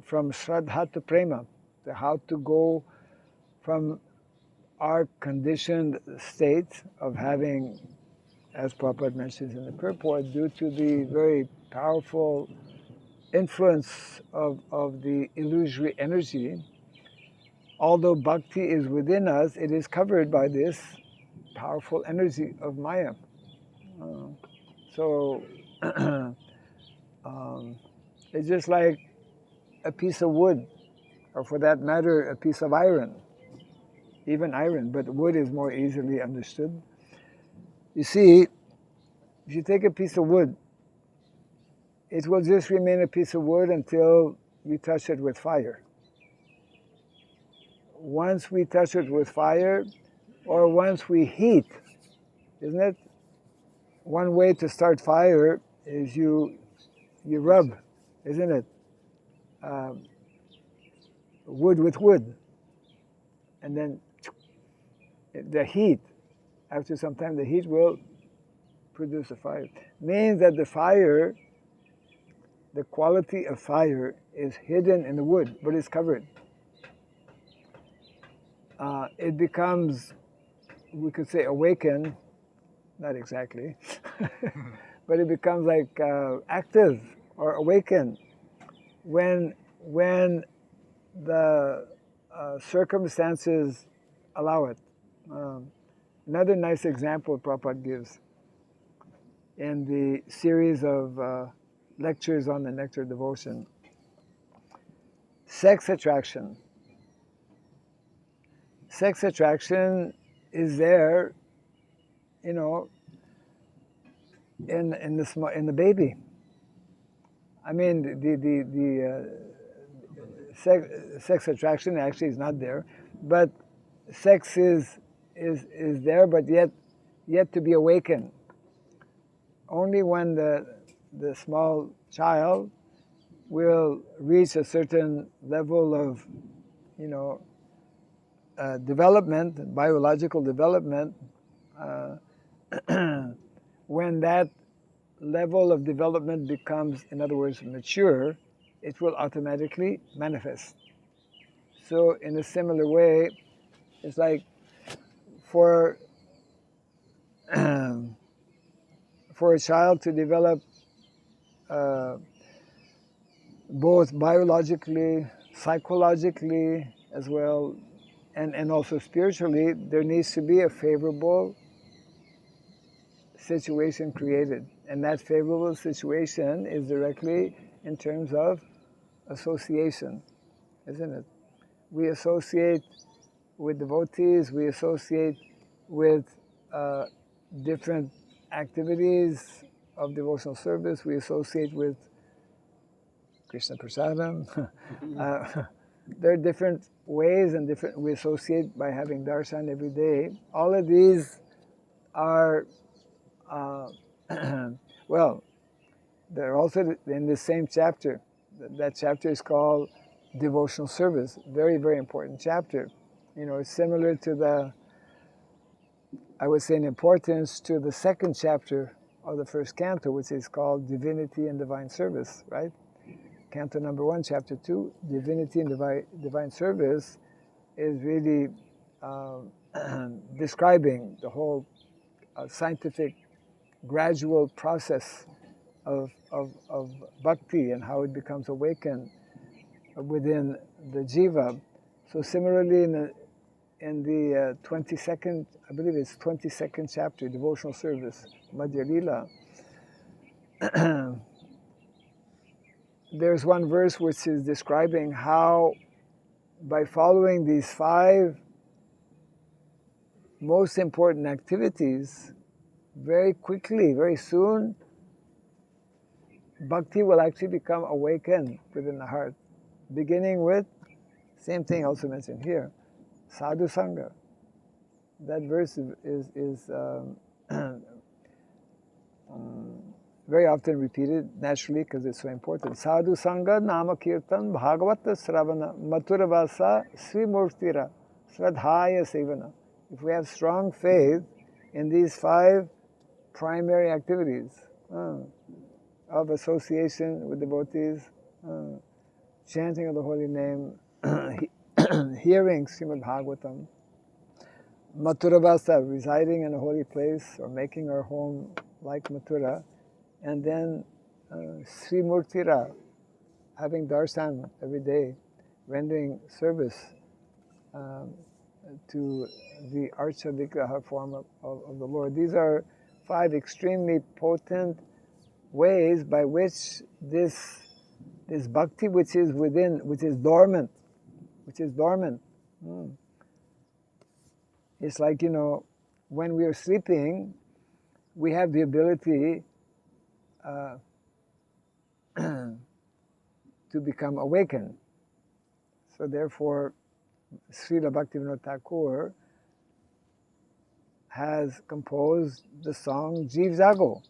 Shraddha to Prema, how to go from our conditioned state of having, as Prabhupada mentions in the purport, due to the very powerful influence of the illusory energy, although bhakti is within us, it is covered by this powerful energy of Maya. So it's just like a piece of wood, or for that matter, a piece of iron. Even iron, but wood is more easily understood. You see, if you take a piece of wood, it will just remain a piece of wood until you touch it with fire. Once we touch it with fire, or once we heat, isn't it? One way to start fire is you rub, isn't it? Wood with wood. And then the heat, after some time, the heat will produce a fire. Means that the fire, the quality of fire is hidden in the wood, but it's covered. It becomes, we could say, awakened, not exactly, but it becomes like active or awakened when the circumstances allow it. Another nice example Prabhupada gives in the series of lectures on the nectar devotion. Sex attraction. Sex attraction is there, in the baby. I mean, the sex attraction actually is not there, but sex is there, but yet to be awakened. Only when the small child will reach a certain level of, development, biological development, when that level of development becomes, in other words, mature, it will automatically manifest. So in a similar way, it's like for a child to develop both biologically, psychologically as well, and also spiritually, there needs to be a favorable situation created. And that favorable situation is directly in terms of association, isn't it? We associate with devotees, we associate with different activities of devotional service, we associate with Kṛṣṇa Prasadam. There are different ways and we associate by having darshan every day. All of these are, well, they're also in the same chapter. That chapter is called Devotional Service. Very, very important chapter. It's similar to I would say in importance to the second chapter of the first canto, which is called Divinity and Divine Service, right? Canto number 1, chapter 2, Divinity and Divine Service is really describing the whole scientific gradual process of bhakti and how it becomes awakened within the jiva. So similarly in the 22nd, I believe it's 22nd chapter, Devotional Service, Madhya Lila, there's one verse which is describing how by following these 5 most important activities, very quickly, very soon, bhakti will actually become awakened within the heart. Beginning with, same thing also mentioned here, sadhu sangha. That verse is very often repeated naturally because it's so important. Sadhu sangha nama kirtan bhagavata sravana mathura vasa srimurtira sradhaya sevana. If we have strong faith in these 5 primary activities of association with devotees, chanting of the holy name, hearing Srimad Bhagavatam, Mathura Vasa, residing in a holy place or making our home like Mathura, and then Sri Murtira, having darshan every day, rendering service to the Archa Vigraha form of the Lord. These are 5 extremely potent ways by which this bhakti which is within, which is dormant. It's like, when we are sleeping, we have the ability to become awakened. So therefore, Srila Bhaktivinoda Thakur has composed the song Jeev Jago.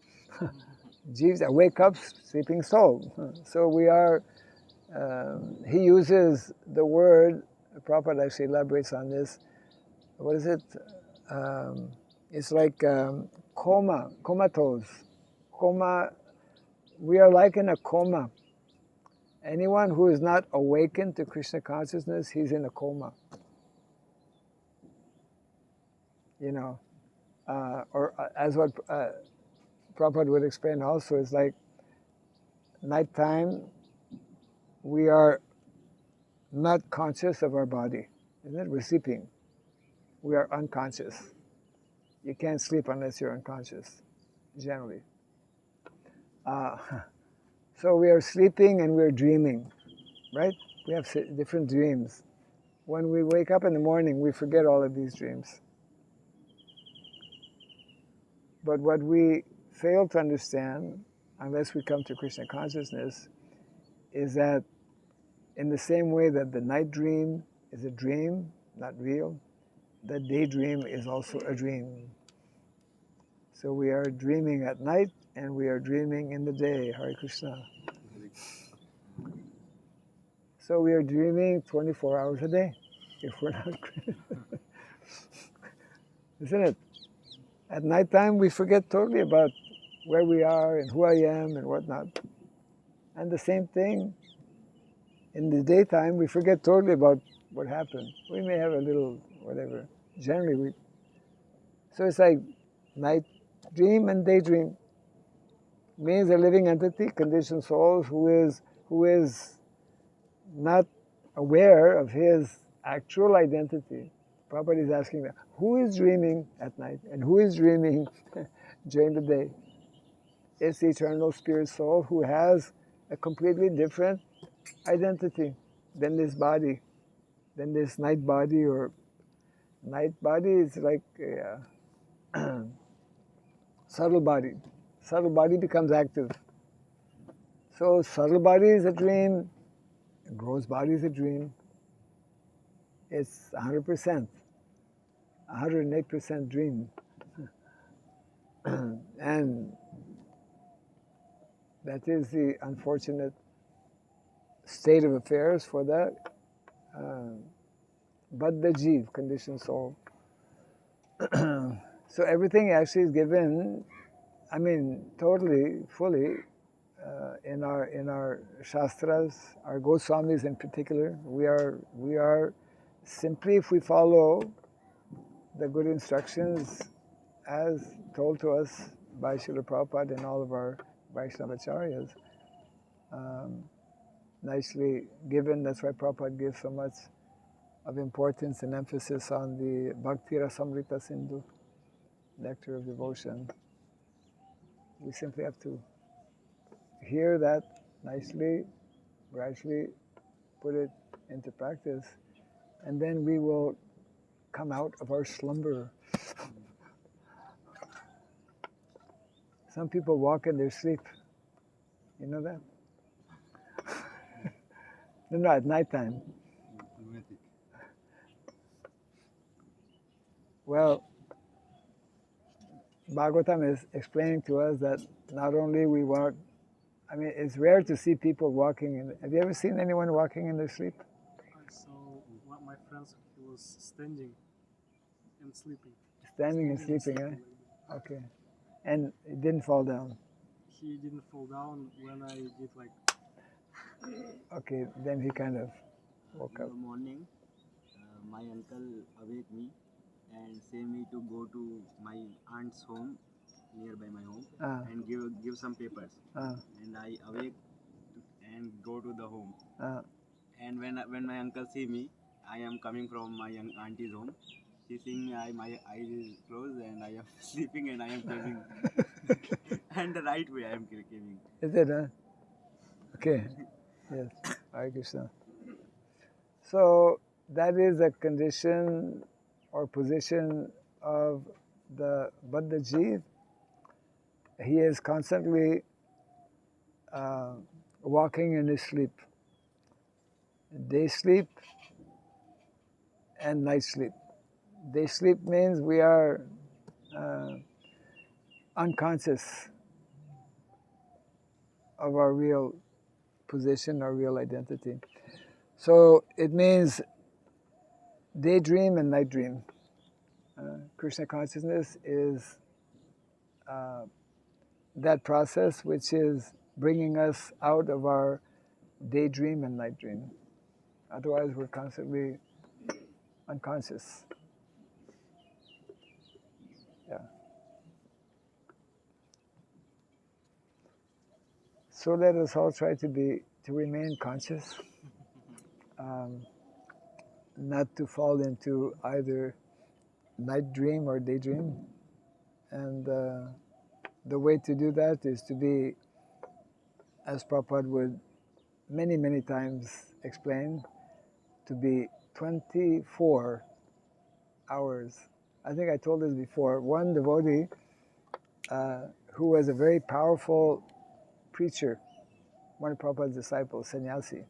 Jeev, wake up, sleeping soul. So we are, he uses the word, Prabhupada actually elaborates on this, what is it? It's like coma, comatose. Coma, we are like in a coma. Anyone who is not awakened to Krishna consciousness, he's in a coma. You know, or as what Prabhupada would explain also, is like nighttime, we are not conscious of our body, isn't it? We're sleeping. We are unconscious. You can't sleep unless you're unconscious, generally. So we are sleeping and we're dreaming, right? We have different dreams. When we wake up in the morning, we forget all of these dreams. But what we fail to understand, unless we come to Krishna consciousness, is that in the same way that the night dream is a dream, not real, the daydream is also a dream. So we are dreaming at night and we are dreaming in the day, Hare Krishna. So we are dreaming 24 hours a day, if we're not, isn't it? At nighttime we forget totally about where we are and who I am and whatnot. And the same thing, in the daytime we forget totally about what happened. We may have a little whatever. Generally so it's like night dream and daydream. Means a living entity, conditioned souls, who is not aware of his actual identity. Prabhupada is asking them, who is dreaming at night and who is dreaming during the day? It's the eternal spirit soul who has a completely different identity than this body, than this night body. Or night body is like a subtle body. Subtle body becomes active. So subtle body is a dream, gross body is a dream. It's 100%, 108% dream. And that is the unfortunate state of affairs for the Baddha Jeev, conditioned soul. So everything actually is given, I mean, totally, fully, in our Shastras, our Goswamis in particular. We are simply, if we follow the good instructions as told to us by Srila Prabhupada and all of our Vaishnavacharyas, nicely given. That's why Prabhupada gives so much of importance and emphasis on the Bhakti Rasamrita Sindhu, nectar of devotion. We simply have to hear that nicely, gradually put it into practice, and then we will come out of our slumber. Some people walk in their sleep. You know that? No, at nighttime. Well, Bhagavatam is explaining to us that not only we walk, I mean, it's rare to see people walking in. Have you ever seen anyone walking in their sleep? I saw one of my friends, he was standing and sleeping. Standing and sleeping, eh? Okay. And it didn't fall down. He didn't fall down when I did like. Okay, then he kind of woke up. In the morning, my uncle awake me and say me to go to my aunt's home nearby my home and give some papers. And I awake and go to the home. And when my uncle see me, I am coming from my young auntie's home. She seeing me, my eyes is closed and I am sleeping and I am caving. And the right way I am caving. Is it, huh? Okay. Yes. Hare Krishna. So that is a condition or position of the Baddha Jeev. He is constantly walking in his sleep. Day sleep and night sleep. Day sleep means we are unconscious of our real position, our real identity. So it means daydream and night dream. Krishna consciousness is that process which is bringing us out of our daydream and night dream. Otherwise, we're constantly unconscious. Yeah. So let us all try to remain conscious, not to fall into either night dream or daydream. And the way to do that is to be, as Prabhupada would many, many times explain, to be 24 hours. I think I told this before. One devotee who was a very powerful preacher, one of Prabhupada's disciples, sannyasi,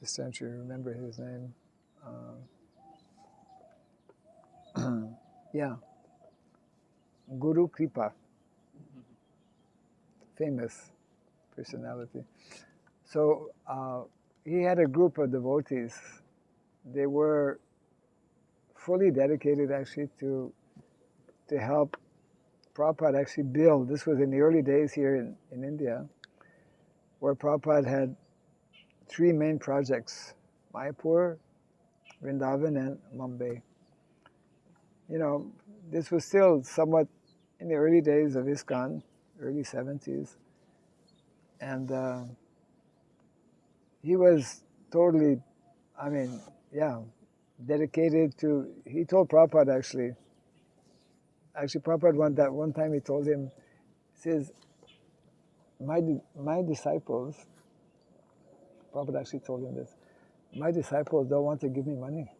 just trying to remember his name. Yeah, Guru Kripa, famous personality. So he had a group of devotees. They were fully dedicated actually to help Prabhupada actually build. This was in the early days here in India, where Prabhupada had 3 main projects: Mayapur, Vrindavan, and Mumbai. You know, this was still somewhat in the early days of ISKCON, early 70s. And he was totally, dedicated to, he told Prabhupada actually Prabhupada one time he told him, he says, my disciples, Prabhupada actually told him this, my disciples don't want to give me money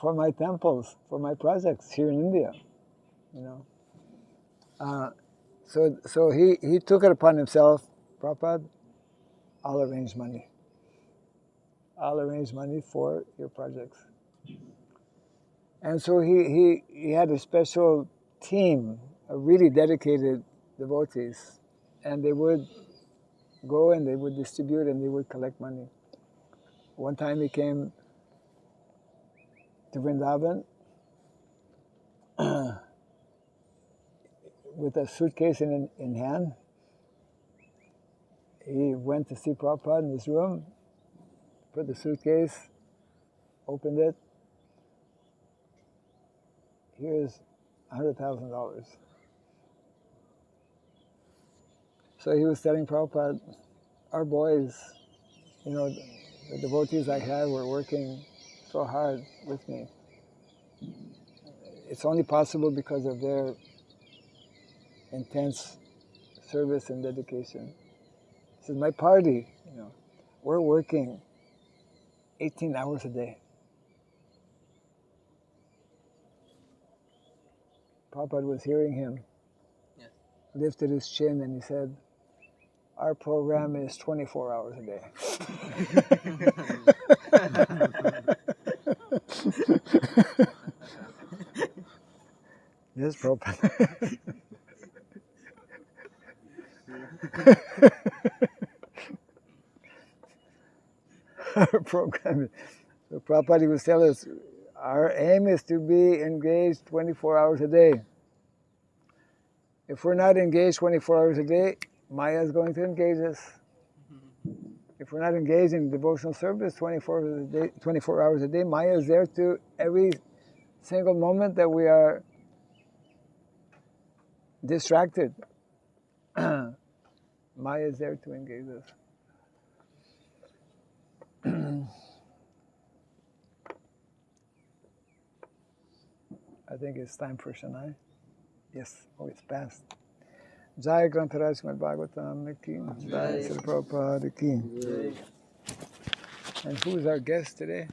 for my temples, for my projects here in India, you know. So he took it upon himself, Prabhupada, I'll arrange money. I'll arrange money for your projects. And so he had a special team of really dedicated devotees, and they would go and they would distribute and they would collect money. One time he came to Vrindavan with a suitcase in hand. He went to see Prabhupada in his room, put the suitcase, opened it. Here's $100,000. So he was telling Prabhupada, our boys, you know, the devotees I had were working so hard with me. It's only possible because of their intense service and dedication. He said, my party, you know, we're working 18 hours a day. Prabhupada was hearing him, Yes. Lifted his chin, and he said, our program is 24 hours a day. Yes, Prabhupada. Our program. So Prabhupada was telling us, our aim is to be engaged 24 hours a day. If we're not engaged 24 hours a day, Maya is going to engage us. If we're not engaged in devotional service 24 hours a day, Maya is there to every single moment that we are distracted. Maya is there to engage us. I think it's time for Shanai. Yes, it's past. Jai Grantharaj Srimad Bhagavatam ki, Jai Srila Prabhupada ki. And who is our guest today?